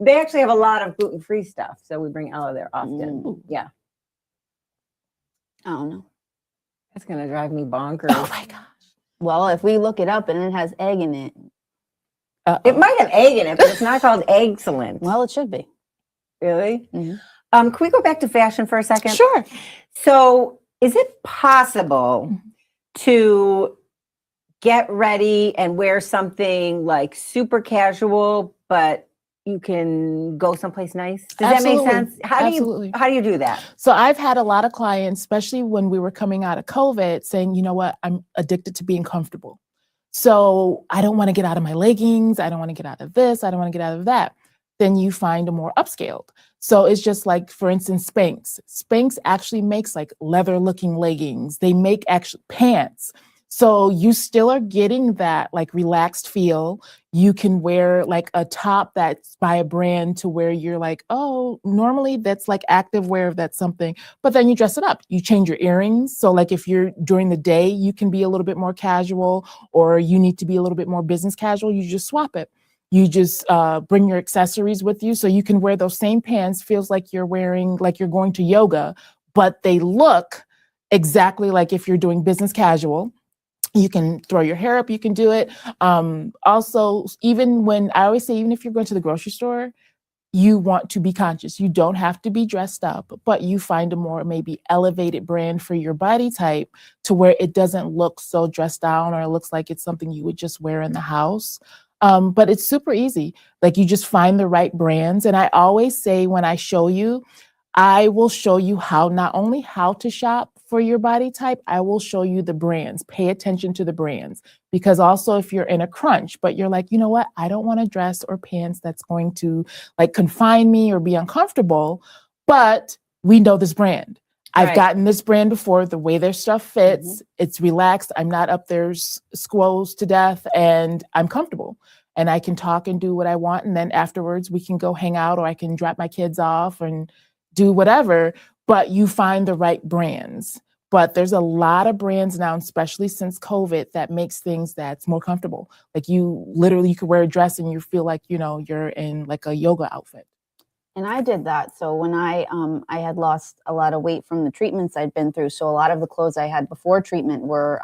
Speaker 1: They actually have a lot of gluten-free stuff, so we bring Ella there often.
Speaker 2: Mm.
Speaker 1: Yeah,
Speaker 2: I don't know.
Speaker 1: it's gonna drive me bonkers.
Speaker 3: Oh my gosh.
Speaker 2: Well, if we look it up and it has egg in it,
Speaker 1: It might have egg in it, but it's not called excellent.
Speaker 2: well, it should be.
Speaker 1: Really?
Speaker 2: Mhm.
Speaker 1: Can we go back to fashion for a second?
Speaker 3: Sure.
Speaker 1: So, is it possible to get ready and wear something like super casual, but you can go someplace nice? Does
Speaker 3: Absolutely.
Speaker 1: that make sense?
Speaker 3: Absolutely.
Speaker 1: How do you do that?
Speaker 3: So I've had a lot of clients, especially when we were coming out of COVID, saying, you know what, I'm addicted to being comfortable. So I don't want to get out of my leggings. I don't want to get out of this. I don't want to get out of that. Then you find a more upscaled. So it's just like, for instance, Spanx. Spanx actually makes like leather looking leggings. They make actual pants. So you still are getting that like relaxed feel. You can wear like a top that's by a brand to where you're like, oh, normally that's like active wear, that's something, but then you dress it up. You change your earrings. So like if you're during the day, you can be a little bit more casual, or you need to be a little bit more business casual. You just swap it. You just bring your accessories with you so you can wear those same pants. Feels like you're wearing, like you're going to yoga, but they look exactly like if you're doing business casual. You can throw your hair up, you can do it. Also, even when I always say, even if you're going to the grocery store, you want to be conscious. You don't have to be dressed up, but you find a more maybe elevated brand for your body type to where it doesn't look so dressed down, or it looks like it's something you would just wear in the house. But it's super easy. Like you just find the right brands. And I always say when I show you, I will show you how, not only how to shop for your body type, I will show you the brands. Pay attention to the brands, because also if you're in a crunch, but you're like, you know what, I don't want a dress or pants that's going to like confine me or be uncomfortable, but we know this brand. I've
Speaker 1: Right.
Speaker 3: gotten this brand before, the way their stuff fits, it's relaxed. I'm not up there squoze to death, and I'm comfortable. And I can talk and do what I want. And then afterwards we can go hang out, or I can drop my kids off and do whatever, but you find the right brands. But there's a lot of brands now, especially since COVID, that makes things that's more comfortable. Like you literally, you could wear a dress and you feel like, you know, you're in like a yoga outfit.
Speaker 2: And I did that. So when I had lost a lot of weight from the treatments I'd been through. So a lot of the clothes I had before treatment were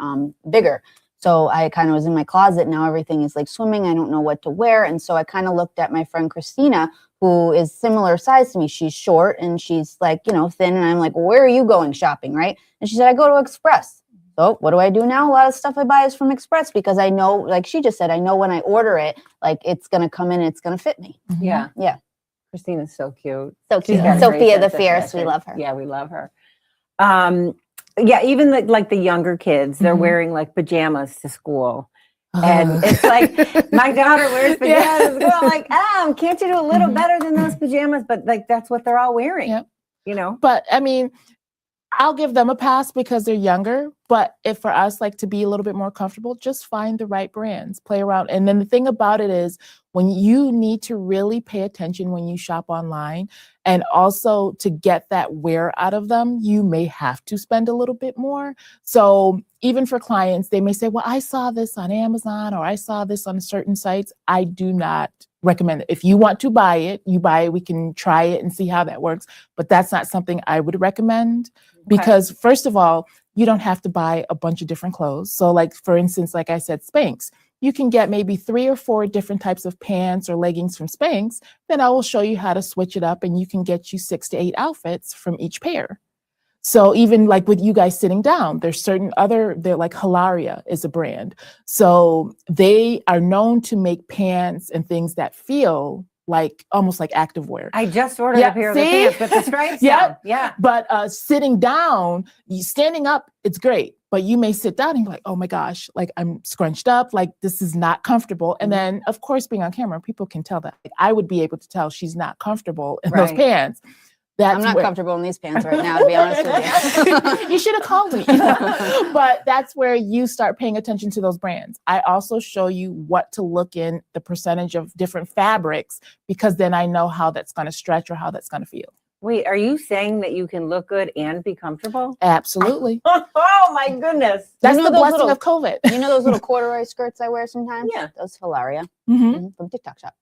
Speaker 2: bigger. So I kind of was in my closet. Now everything is like swimming. I don't know what to wear. And so I kind of looked at my friend Christina, who is similar size to me. She's short and she's like, you know, thin. And I'm like, well, where are you going shopping, right? And she said, I go to Express. So what do I do now? A lot of stuff I buy is from Express, because I know, like she just said, I know when I order it, like it's going to come in, it's going to fit me.
Speaker 1: Yeah.
Speaker 2: Yeah.
Speaker 1: Christina's so cute.
Speaker 2: So
Speaker 1: She's
Speaker 2: cute.
Speaker 1: got a great
Speaker 2: Sophia the
Speaker 1: sense of
Speaker 2: Fierce, we
Speaker 1: fashion.
Speaker 2: love her.
Speaker 1: Yeah, we love her. Yeah, even like the younger kids, they're
Speaker 3: Mhm.
Speaker 1: wearing like pajamas to school. And it's like, my daughter wears pajamas
Speaker 3: Yeah.
Speaker 1: to school. I'm like, can't you do a little
Speaker 3: Mhm.
Speaker 1: better than those pajamas? But like, that's what they're all wearing,
Speaker 3: Yep.
Speaker 1: you know?
Speaker 3: But I mean, I'll give them a pass because they're younger. But if for us, like to be a little bit more comfortable, just find the right brands, play around. And then the thing about it is, when you need to really pay attention when you shop online, and also to get that wear out of them, you may have to spend a little bit more. So even for clients, they may say, well, I saw this on Amazon, or I saw this on certain sites. I do not recommend it. If you want to buy it, you buy it. We can try it and see how that works. But that's not something I would recommend, because first of all, you don't have to buy a bunch of different clothes. So like, for instance, like I said, Spanx, you can get maybe 3 or 4 different types of pants or leggings from Spanx. Then I will show you how to switch it up, and you can get you 6 to 8 outfits from each pair. So even like with you guys sitting down, there's certain other, they're like Hilaria is a brand. So they are known to make pants and things that feel like almost like activewear.
Speaker 1: I just ordered
Speaker 3: Yeah,
Speaker 1: a pair of their
Speaker 3: see?
Speaker 1: pants with the stripes
Speaker 3: Yeah.
Speaker 1: down. Yeah.
Speaker 3: But sitting down, standing up, it's great. But you may sit down and be like, oh my gosh, like I'm scrunched up, like this is not comfortable. And then, of course, being on camera, people can tell that. Like, I would be able to tell she's not comfortable in those
Speaker 1: Right.
Speaker 3: pants. That's
Speaker 2: I'm not
Speaker 3: where-
Speaker 2: comfortable in these pants right now, to be honest with you.
Speaker 3: You should have called me. But that's where you start paying attention to those brands. I also show you what to look in, the percentage of different fabrics, because then I know how that's going to stretch or how that's going to feel.
Speaker 1: Wait, are you saying that you can look good and be comfortable?
Speaker 3: Absolutely.
Speaker 1: Oh my goodness.
Speaker 3: That's
Speaker 2: know
Speaker 3: the
Speaker 2: those
Speaker 3: blessing
Speaker 2: little-
Speaker 3: of COVID.
Speaker 2: You know those little corduroy skirts I wear sometimes?
Speaker 1: Yeah.
Speaker 2: Those Hilaria
Speaker 3: Mhm,
Speaker 2: from TikTok shop.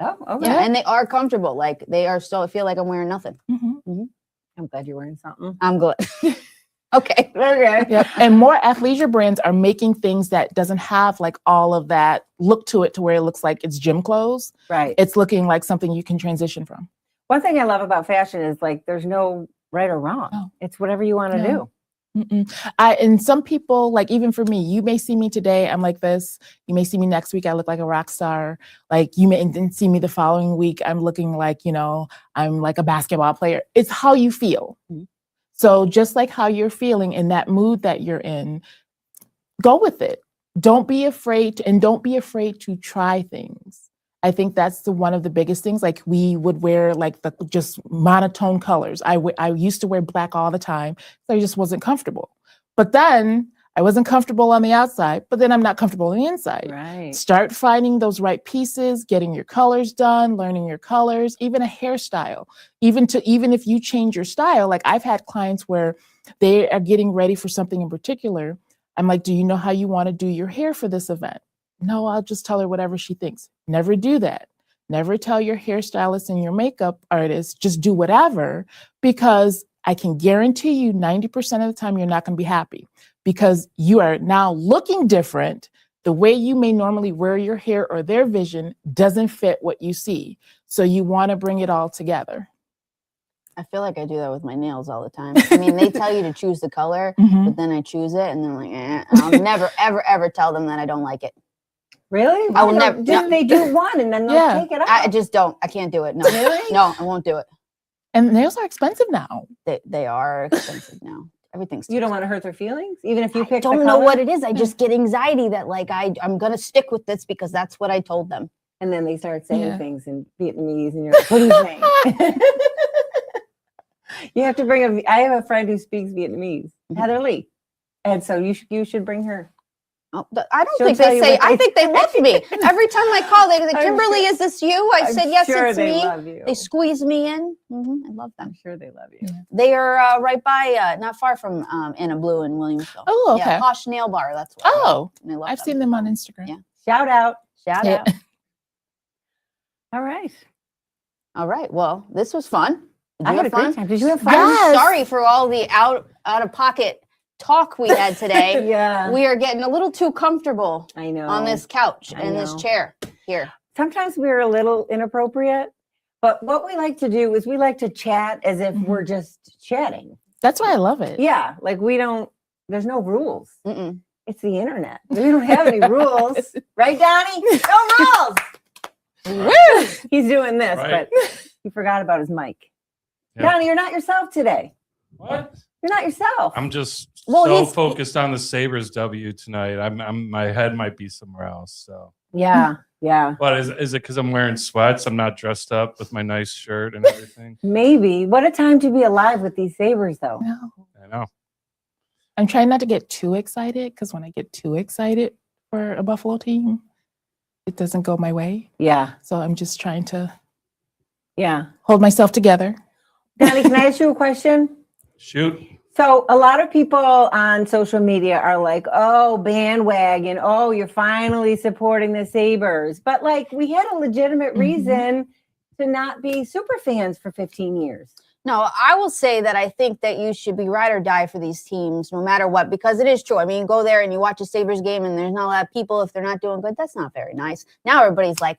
Speaker 1: Oh, okay.
Speaker 2: Yeah, and they are comfortable. Like they are so I feel like I'm wearing nothing.
Speaker 3: mhm.
Speaker 1: I'm glad you're wearing something.
Speaker 2: I'm good. Okay.
Speaker 1: Okay.
Speaker 3: Yep. And more athleisure brands are making things that doesn't have like all of that look to it to where it looks like it's gym clothes.
Speaker 1: Right.
Speaker 3: It's looking like something you can transition from.
Speaker 1: One thing I love about fashion is like there's no right or wrong.
Speaker 3: No.
Speaker 1: It's whatever you want to
Speaker 3: No.
Speaker 1: do.
Speaker 3: And some people, like even for me, you may see me today, I'm like this. You may see me next week, I look like a rock star. Like you may and see me the following week, I'm looking like, I'm like a basketball player. It's how you feel.
Speaker 2: Mhm.
Speaker 3: So just like how you're feeling in that mood that you're in, go with it. Don't be afraid and don't be afraid to try things. I think that's one of the biggest things. Like we would wear like the just monotone colors. I used to wear black all the time, so I just wasn't comfortable. But then I wasn't comfortable on the outside, but then I'm not comfortable on the inside.
Speaker 1: Right.
Speaker 3: Start finding those right pieces, getting your colors done, learning your colors, even a hairstyle. Even if you change your style, like I've had clients where they are getting ready for something in particular. I'm like, do you know how you want to do your hair for this event? No, I'll just tell her whatever she thinks. Never do that. Never tell your hairstylist and your makeup artist, just do whatever, because I can guarantee you 90% of the time you're not going to be happy because you are now looking different. The way you may normally wear your hair or their vision doesn't fit what you see. So you want to bring it all together.
Speaker 2: I feel like I do that with my nails all the time. I mean, they tell you to choose the color,
Speaker 3: Mhm.
Speaker 2: but then I choose it and then like, I'll never, ever, ever tell them that I don't like it.
Speaker 1: Really?
Speaker 2: I will
Speaker 1: Why
Speaker 2: never-
Speaker 1: don't- Just they do one and then they'll
Speaker 3: Yeah.
Speaker 1: take it out.
Speaker 2: I just don't. I can't do it. No.
Speaker 1: Really?
Speaker 2: No, I won't do it.
Speaker 3: And nails are expensive now.
Speaker 2: They are expensive now. Everything's too
Speaker 1: You don't want to hurt their feelings, even if you
Speaker 2: I
Speaker 1: pick.
Speaker 2: don't
Speaker 1: the
Speaker 2: know
Speaker 1: color?
Speaker 2: what it is. I just get anxiety that like I'm gonna stick with this because that's what I told them.
Speaker 1: And then they start saying
Speaker 3: Yeah.
Speaker 1: things in Vietnamese, and you're like, "What are you saying?" You have to bring I have a friend who speaks Vietnamese, Heather Lee, and so you should bring her.
Speaker 2: Oh, I don't
Speaker 1: She'll
Speaker 2: think
Speaker 1: tell
Speaker 2: they
Speaker 1: you
Speaker 2: say.
Speaker 1: what
Speaker 2: I
Speaker 1: they
Speaker 2: think they love me. Every time I call, they say,
Speaker 1: I'm
Speaker 2: "Kimberly,
Speaker 1: sure-
Speaker 2: is this you?" I
Speaker 1: I'm
Speaker 2: said, "Yes,
Speaker 1: sure
Speaker 2: it's
Speaker 1: they
Speaker 2: me."
Speaker 1: love you.
Speaker 2: They squeeze me in. I love them.
Speaker 1: I'm sure they love you.
Speaker 2: They are right by, not far from Anna Blue in Williamsville.
Speaker 3: Oh, okay.
Speaker 2: Yeah, Posh Nail Bar. That's what. I love.
Speaker 3: Oh,
Speaker 2: And I love
Speaker 3: I've seen them on Instagram.
Speaker 2: Yeah.
Speaker 1: Shout out.
Speaker 2: Shout
Speaker 3: Yeah.
Speaker 2: out.
Speaker 1: All right.
Speaker 2: All right. Well, this was fun. Did
Speaker 1: I
Speaker 2: you
Speaker 1: had a
Speaker 2: have
Speaker 1: great
Speaker 2: fun?
Speaker 1: time. Did you have fun?
Speaker 3: Yes.
Speaker 2: I'm sorry for all the out of pocket talk we had today.
Speaker 1: Yeah.
Speaker 2: We are getting a little too comfortable
Speaker 1: I know.
Speaker 2: on this couch
Speaker 1: I
Speaker 2: and this
Speaker 1: know.
Speaker 2: chair here.
Speaker 1: Sometimes we're a little inappropriate, but what we like to do is we like to chat as if
Speaker 3: Mhm.
Speaker 1: we're just chatting.
Speaker 3: That's why I love it.
Speaker 1: Yeah. Like there's no rules.
Speaker 2: Mm-mm.
Speaker 1: It's the internet. We don't have any rules. Right, Donnie? No rules. Woo! He's doing this,
Speaker 4: Right.
Speaker 1: but he forgot about his mic.
Speaker 4: Yeah.
Speaker 1: Donnie, you're not yourself today.
Speaker 4: What?
Speaker 1: You're not yourself.
Speaker 4: I'm just
Speaker 2: Well,
Speaker 4: so
Speaker 2: he's-
Speaker 4: focused on the Sabres W tonight. My head might be somewhere else. So,
Speaker 1: Yeah. Yeah.
Speaker 4: but is it because I'm wearing sweats? I'm not dressed up with my nice shirt and everything.
Speaker 1: Maybe. What a time to be alive with these Sabres, though.
Speaker 3: No.
Speaker 4: I know.
Speaker 3: I'm trying not to get too excited because when I get too excited for a Buffalo team, it doesn't go my way.
Speaker 1: Yeah.
Speaker 3: So I'm just trying to
Speaker 1: Yeah.
Speaker 3: hold myself together.
Speaker 1: Donnie, can I ask you a question?
Speaker 4: Shoot.
Speaker 1: So a lot of people on social media are like, oh, bandwagon. Oh, you're finally supporting the Sabres. But like we had a legitimate
Speaker 3: Mhm.
Speaker 1: reason to not be super fans for 15 years.
Speaker 2: No, I will say that I think that you should be ride or die for these teams, no matter what, because it is true. I mean, you go there and you watch a Sabres game and there's not a lot of people. If they're not doing good, that's not very nice. Now everybody's like,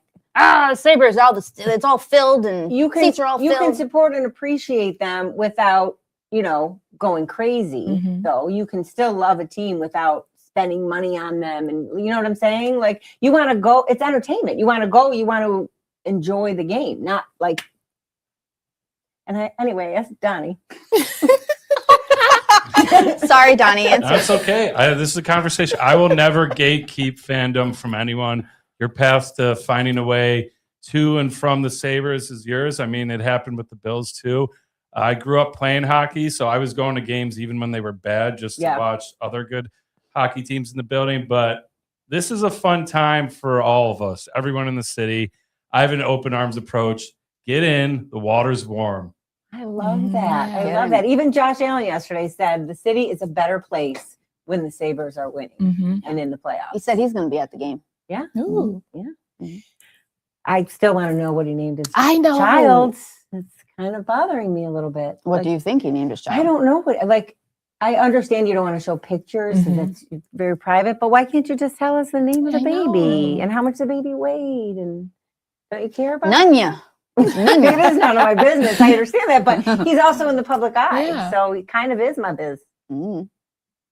Speaker 2: Sabres, it's all filled and seats are all
Speaker 1: you can
Speaker 2: filled.
Speaker 1: support and appreciate them without, going crazy.
Speaker 3: Mhm.
Speaker 1: So you can still love a team without spending money on them. And you know what I'm saying? Like you want to go, it's entertainment. You want to go, you want to enjoy the game, not like. Anyway, that's Donnie.
Speaker 2: Sorry, Donnie. Answer.
Speaker 4: That's okay. This is a conversation. I will never gatekeep fandom from anyone. Your path to finding a way to and from the Sabres is yours. I mean, it happened with the Bills too. I grew up playing hockey, so I was going to games even when they were bad, just to
Speaker 1: Yeah.
Speaker 4: watch other good hockey teams in the building. But this is a fun time for all of us, everyone in the city. I have an open arms approach. Get in, the water's warm.
Speaker 1: I love that. I
Speaker 2: Yeah.
Speaker 1: love that. Even Josh Allen yesterday said the city is a better place when the Sabres are winning
Speaker 3: Mhm.
Speaker 1: and in the playoffs.
Speaker 2: He said he's going to be at the game.
Speaker 1: Yeah.
Speaker 3: Ooh.
Speaker 1: I still want to know what he named his
Speaker 3: I know.
Speaker 1: child. It's kind of bothering me a little bit.
Speaker 2: What
Speaker 1: Like,
Speaker 2: do you think he named his child?
Speaker 1: I don't know what, like, I understand you don't want to show pictures and
Speaker 3: Mhm.
Speaker 1: it's very private, but why can't you just tell us the name of the
Speaker 3: I
Speaker 1: baby
Speaker 3: know.
Speaker 1: and how much the baby weighed? And don't you care about
Speaker 2: None ya.
Speaker 1: it is none of my business. I understand that, but he's also in the public eye.
Speaker 3: Yeah.
Speaker 1: So he kind of is my biz.
Speaker 2: Mm.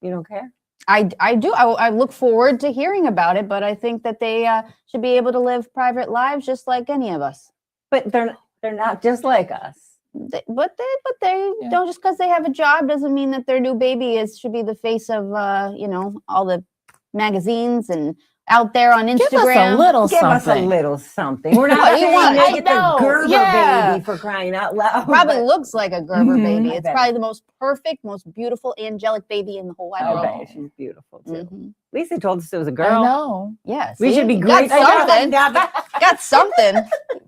Speaker 1: You don't care?
Speaker 2: I do. I look forward to hearing about it, but I think that they should be able to live private lives just like any of us.
Speaker 1: But they're not just like us.
Speaker 2: But they
Speaker 3: Yeah.
Speaker 2: don't, just because they have a job doesn't mean that their new baby should be the face of all the magazines and out there on Instagram.
Speaker 3: Give us a little
Speaker 1: Give us a
Speaker 3: something.
Speaker 1: little something. We're not
Speaker 2: What do you
Speaker 1: saying
Speaker 2: want?
Speaker 1: make
Speaker 3: I
Speaker 1: it the
Speaker 3: know.
Speaker 1: Gerber
Speaker 3: Yeah.
Speaker 1: baby for crying out loud.
Speaker 2: Probably
Speaker 1: but
Speaker 2: looks like a Gerber
Speaker 3: Mhm.
Speaker 2: baby.
Speaker 1: I
Speaker 2: It's
Speaker 1: bet.
Speaker 2: probably the most perfect, most beautiful, angelic baby in the whole wide
Speaker 1: I
Speaker 2: world.
Speaker 1: bet she's beautiful too.
Speaker 2: Mhm.
Speaker 1: Lisa told us it was a
Speaker 3: I
Speaker 1: girl.
Speaker 3: know.
Speaker 2: Yeah,
Speaker 1: We
Speaker 2: see?
Speaker 1: should be
Speaker 2: You got
Speaker 1: grateful.
Speaker 2: something.
Speaker 1: Got
Speaker 2: Got something.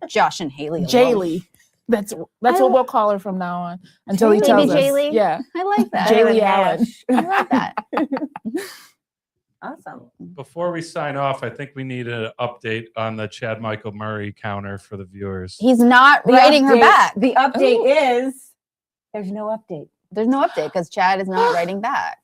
Speaker 2: Josh and Haley. alone.
Speaker 3: Jaylee. That's
Speaker 2: I
Speaker 3: what we'll call her from now on until he
Speaker 1: Jaylee.
Speaker 3: tells us.
Speaker 2: Baby Jaylee?
Speaker 3: Yeah.
Speaker 2: I like that.
Speaker 3: Jaylee Allen.
Speaker 2: I like that.
Speaker 1: Awesome.
Speaker 4: Before we sign off, I think we need an update on the Chad Michael Murray counter for the viewers.
Speaker 2: He's not
Speaker 1: The
Speaker 2: writing her
Speaker 1: update-
Speaker 2: back.
Speaker 1: The update
Speaker 3: Ooh.
Speaker 1: is there's no update.
Speaker 2: There's no update because Chad is not writing back.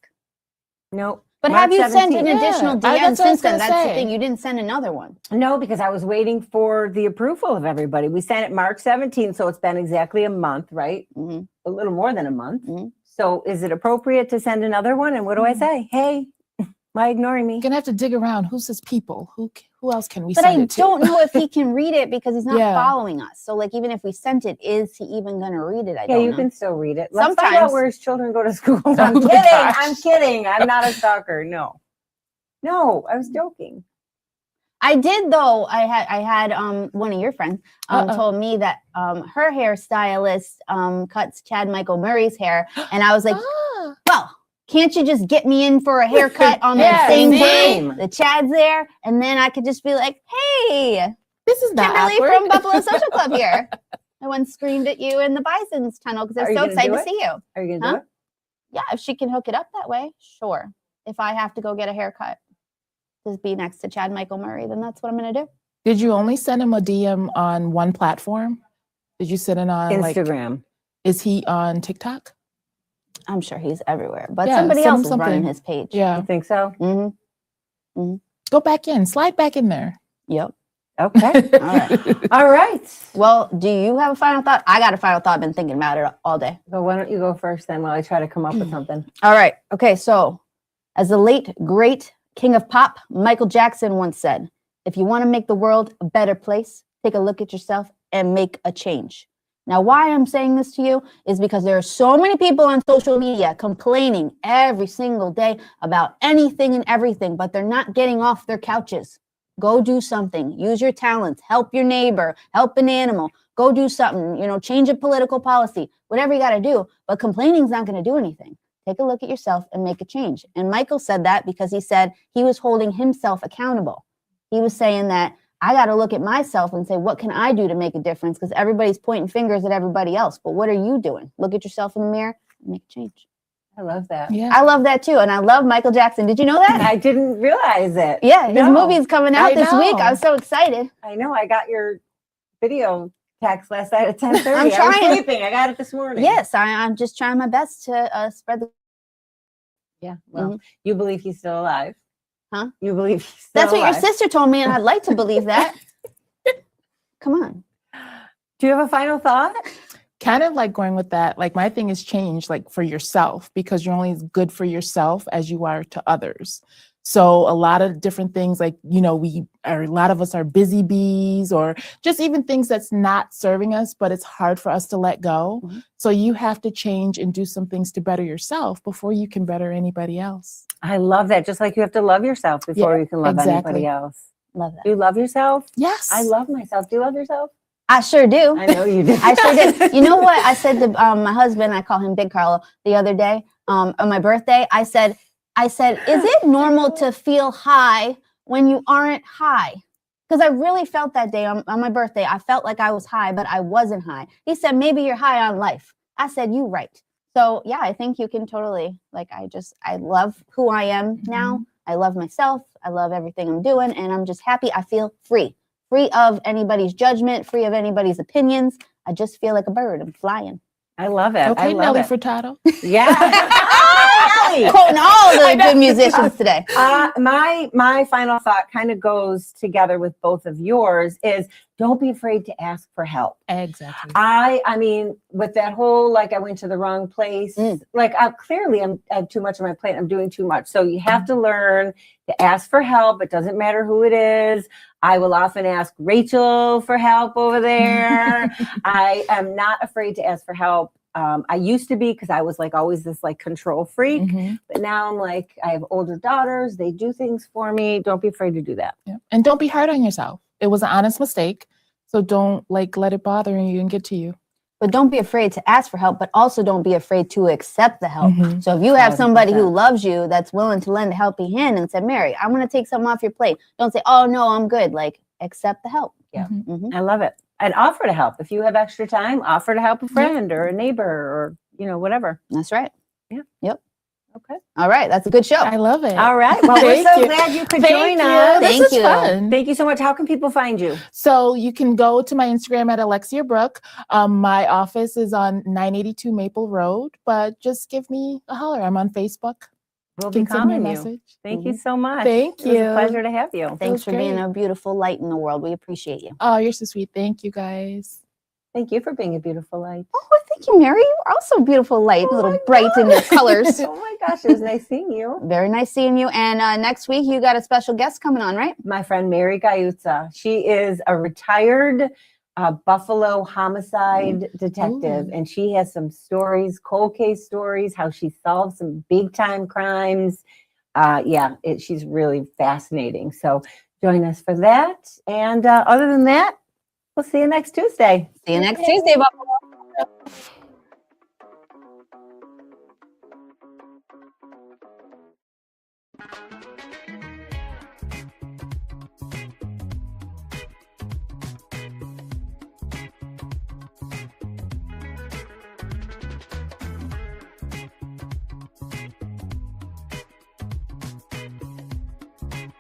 Speaker 1: Nope.
Speaker 2: But
Speaker 1: March
Speaker 2: have you sent
Speaker 1: 17th.
Speaker 2: an additional
Speaker 3: Yeah,
Speaker 2: DM
Speaker 3: that's what I was
Speaker 2: since then?
Speaker 3: gonna
Speaker 2: That's the
Speaker 3: say.
Speaker 2: thing. You didn't send another one.
Speaker 1: No, because I was waiting for the approval of everybody. We sent it March 17th, so it's been exactly a month, right?
Speaker 2: hmm
Speaker 1: A little more than a month.
Speaker 2: Mhm.
Speaker 1: So is it appropriate to send another one? And what do I say? Hey, why ignoring me?
Speaker 3: We're gonna have to dig around. Who's his people? Who else can we
Speaker 2: But
Speaker 3: send
Speaker 2: I
Speaker 3: it to?
Speaker 2: don't know if he can read it because he's not
Speaker 3: Yeah.
Speaker 2: following us. So, like, even if we sent it, is he even going to read it? I
Speaker 1: Yeah,
Speaker 2: don't
Speaker 1: you
Speaker 2: know.
Speaker 1: can still read it. Let's find out
Speaker 2: Sometimes-
Speaker 1: where his children go to school. I'm
Speaker 3: Oh my
Speaker 1: kidding.
Speaker 3: gosh.
Speaker 1: I'm kidding. I'm not a stalker. No. No, I was joking.
Speaker 2: I did though. I had one of your friends
Speaker 3: Uh-oh.
Speaker 2: told me that her hairstylist cuts Chad Michael Murray's hair, and I was like,
Speaker 3: Ah.
Speaker 2: well, can't you just get me in for a haircut on
Speaker 3: Yeah,
Speaker 2: that same day?
Speaker 1: same.
Speaker 2: The Chad's there, and then I could just be like, hey,
Speaker 3: This is not
Speaker 2: Kimberly
Speaker 3: awkward.
Speaker 2: from Buffalo Social Club here. I once screamed at you in the Bison's tunnel because
Speaker 1: Are
Speaker 2: I'm
Speaker 1: you
Speaker 2: so
Speaker 1: gonna
Speaker 2: excited
Speaker 1: do
Speaker 2: to
Speaker 1: it?
Speaker 2: see you.
Speaker 1: Are you going to
Speaker 2: Huh?
Speaker 1: do it?
Speaker 2: Yeah, if she can hook it up that way, sure. If I have to go get a haircut to be next to Chad Michael Murray, then that's what I'm going to do.
Speaker 3: Did you only send him a DM on one platform? Did you send it on
Speaker 1: Instagram.
Speaker 3: Is he on TikTok?
Speaker 2: I'm sure he's everywhere, but
Speaker 3: Yeah,
Speaker 2: somebody
Speaker 3: send
Speaker 2: else
Speaker 3: him
Speaker 2: is running
Speaker 3: something.
Speaker 2: his page.
Speaker 3: Yeah.
Speaker 1: You think so?
Speaker 2: Mm-hmm.
Speaker 3: Go back in. Slide back in there.
Speaker 2: Yep.
Speaker 1: Okay.
Speaker 2: All right.
Speaker 1: All right.
Speaker 2: Well, do you have a final thought? I got a final thought. I've been thinking about it all day.
Speaker 1: So why don't you go first then while I try to come up with something?
Speaker 2: All right. Okay. So, as the late, great king of pop, Michael Jackson once said, if you want to make the world a better place, take a look at yourself and make a change. Now, why I'm saying this to you is because there are so many people on social media complaining every single day about anything and everything, but they're not getting off their couches. Go do something. Use your talents. Help your neighbor. Help an animal. Go do something. Change a political policy. Whatever you got to do. But complaining is not going to do anything. Take a look at yourself and make a change. And Michael said that because he said he was holding himself accountable. He was saying that I got to look at myself and say, what can I do to make a difference? Because everybody's pointing fingers at everybody else. But what are you doing? Look at yourself in the mirror and make a change.
Speaker 1: I love that.
Speaker 3: Yeah.
Speaker 2: I love that too. And I love Michael Jackson. Did you know that?
Speaker 1: I didn't realize it.
Speaker 2: Yeah, his
Speaker 1: No.
Speaker 2: movie's coming out
Speaker 3: I
Speaker 2: this week.
Speaker 3: know.
Speaker 2: I was so excited.
Speaker 1: I know. I got your video text last night at 10:30.
Speaker 2: I'm
Speaker 1: I was
Speaker 2: trying.
Speaker 1: sleeping. I got it this morning.
Speaker 2: Yes, I'm just trying my best to spread the.
Speaker 1: Yeah. Well, you believe he's still alive.
Speaker 2: Huh?
Speaker 1: You believe he's still
Speaker 2: That's what
Speaker 1: alive.
Speaker 2: your sister told me, and I'd like to believe that. Come on.
Speaker 1: Do you have a final thought?
Speaker 3: Kind of like going with that. Like my thing is change, like for yourself, because you're only as good for yourself as you are to others. So a lot of different things, like, a lot of us are busy bees, or just even things that's not serving us, but it's hard for us to let go.
Speaker 2: Mhm.
Speaker 3: So you have to change and do some things to better yourself before you can better anybody else.
Speaker 1: I love that. Just like you have to love yourself before
Speaker 3: Yeah,
Speaker 1: you can love
Speaker 3: exactly.
Speaker 1: anybody else.
Speaker 2: Love that.
Speaker 1: Do you love yourself?
Speaker 3: Yes.
Speaker 1: I love myself. Do you love yourself?
Speaker 2: I sure do.
Speaker 1: I know you did.
Speaker 2: I sure did. You know what? I said to my husband, I call him Big Carlo, the other day on my birthday. I said, is it normal to feel high when you aren't high? Because I really felt that day on my birthday. I felt like I was high, but I wasn't high. He said, maybe you're high on life. I said, you right. So yeah, I think you can totally, like, I love who I am now. I love myself. I love everything I'm doing. And I'm just happy. I feel free of anybody's judgment, free of anybody's opinions. I just feel like a bird. I'm flying.
Speaker 1: I love it. I
Speaker 3: Okay,
Speaker 1: love
Speaker 3: Nelly
Speaker 1: it.
Speaker 3: Furtado.
Speaker 1: Yeah. Nelly.
Speaker 2: Quoting all the good musicians today.
Speaker 1: My final thought kind of goes together with both of yours is don't be afraid to ask for help.
Speaker 3: Exactly.
Speaker 1: I mean, with that whole, like, I went to the wrong place, like, clearly I have too much on my plate. I'm doing too much. So you have to learn to ask for help. It doesn't matter who it is. I will often ask Rachel for help over there. I am not afraid to ask for help. I used to be, because I was like always this like control freak, but now I'm like, I have older daughters. They do things for me. Don't be afraid to do that.
Speaker 3: Yeah. And don't be hard on yourself. It was an honest mistake. So don't like let it bother you and get to you.
Speaker 2: But don't be afraid to ask for help, but also don't be afraid to accept the help. So if you have somebody who loves you, that's willing to lend a helping hand and say, Mary, I want to take something off your plate. Don't say, oh, no, I'm good. Like, accept the help.
Speaker 1: Yeah. I love it. And offer to help. If you have extra time, offer to help a friend or a neighbor or, whatever.
Speaker 2: That's right.
Speaker 1: Yeah.
Speaker 2: Yep.
Speaker 1: Okay.
Speaker 2: All right. That's a good show.
Speaker 3: I love it.
Speaker 1: All right. Well, we're
Speaker 3: Thank
Speaker 1: so
Speaker 3: you.
Speaker 1: glad you could
Speaker 3: Thank
Speaker 1: join
Speaker 3: you.
Speaker 1: us.
Speaker 3: This
Speaker 2: Thank
Speaker 3: was
Speaker 2: you.
Speaker 3: fun.
Speaker 1: Thank you so much. How can people find you?
Speaker 3: So you can go to my Instagram at ALEXZIA Brooke. My office is on 982 Maple Road, but just give me a holler. I'm on Facebook.
Speaker 1: We'll
Speaker 3: You
Speaker 1: be
Speaker 3: can send me a
Speaker 1: calling you.
Speaker 3: message.
Speaker 1: Thank you so much.
Speaker 3: Thank
Speaker 1: It was
Speaker 3: you.
Speaker 1: a pleasure to have you.
Speaker 2: Thanks
Speaker 3: was
Speaker 2: for being
Speaker 3: great.
Speaker 2: a beautiful light in the world. We appreciate you.
Speaker 3: Oh, you're so sweet. Thank you guys.
Speaker 1: Thank you for being a beautiful light.
Speaker 2: Oh, thank you, Mary. You're also beautiful light, a little bright in your colors.
Speaker 1: Oh my gosh, it was nice seeing you.
Speaker 2: Very nice seeing you. And next week, you got a special guest coming on, right?
Speaker 1: My friend Mary Gaiutza. She is a retired Buffalo homicide detective, and she has some stories, cold case stories, how she solved some big time crimes. She's really fascinating. So join us for that. And other than that, we'll see you next Tuesday.
Speaker 2: See you next Tuesday, Buffalo.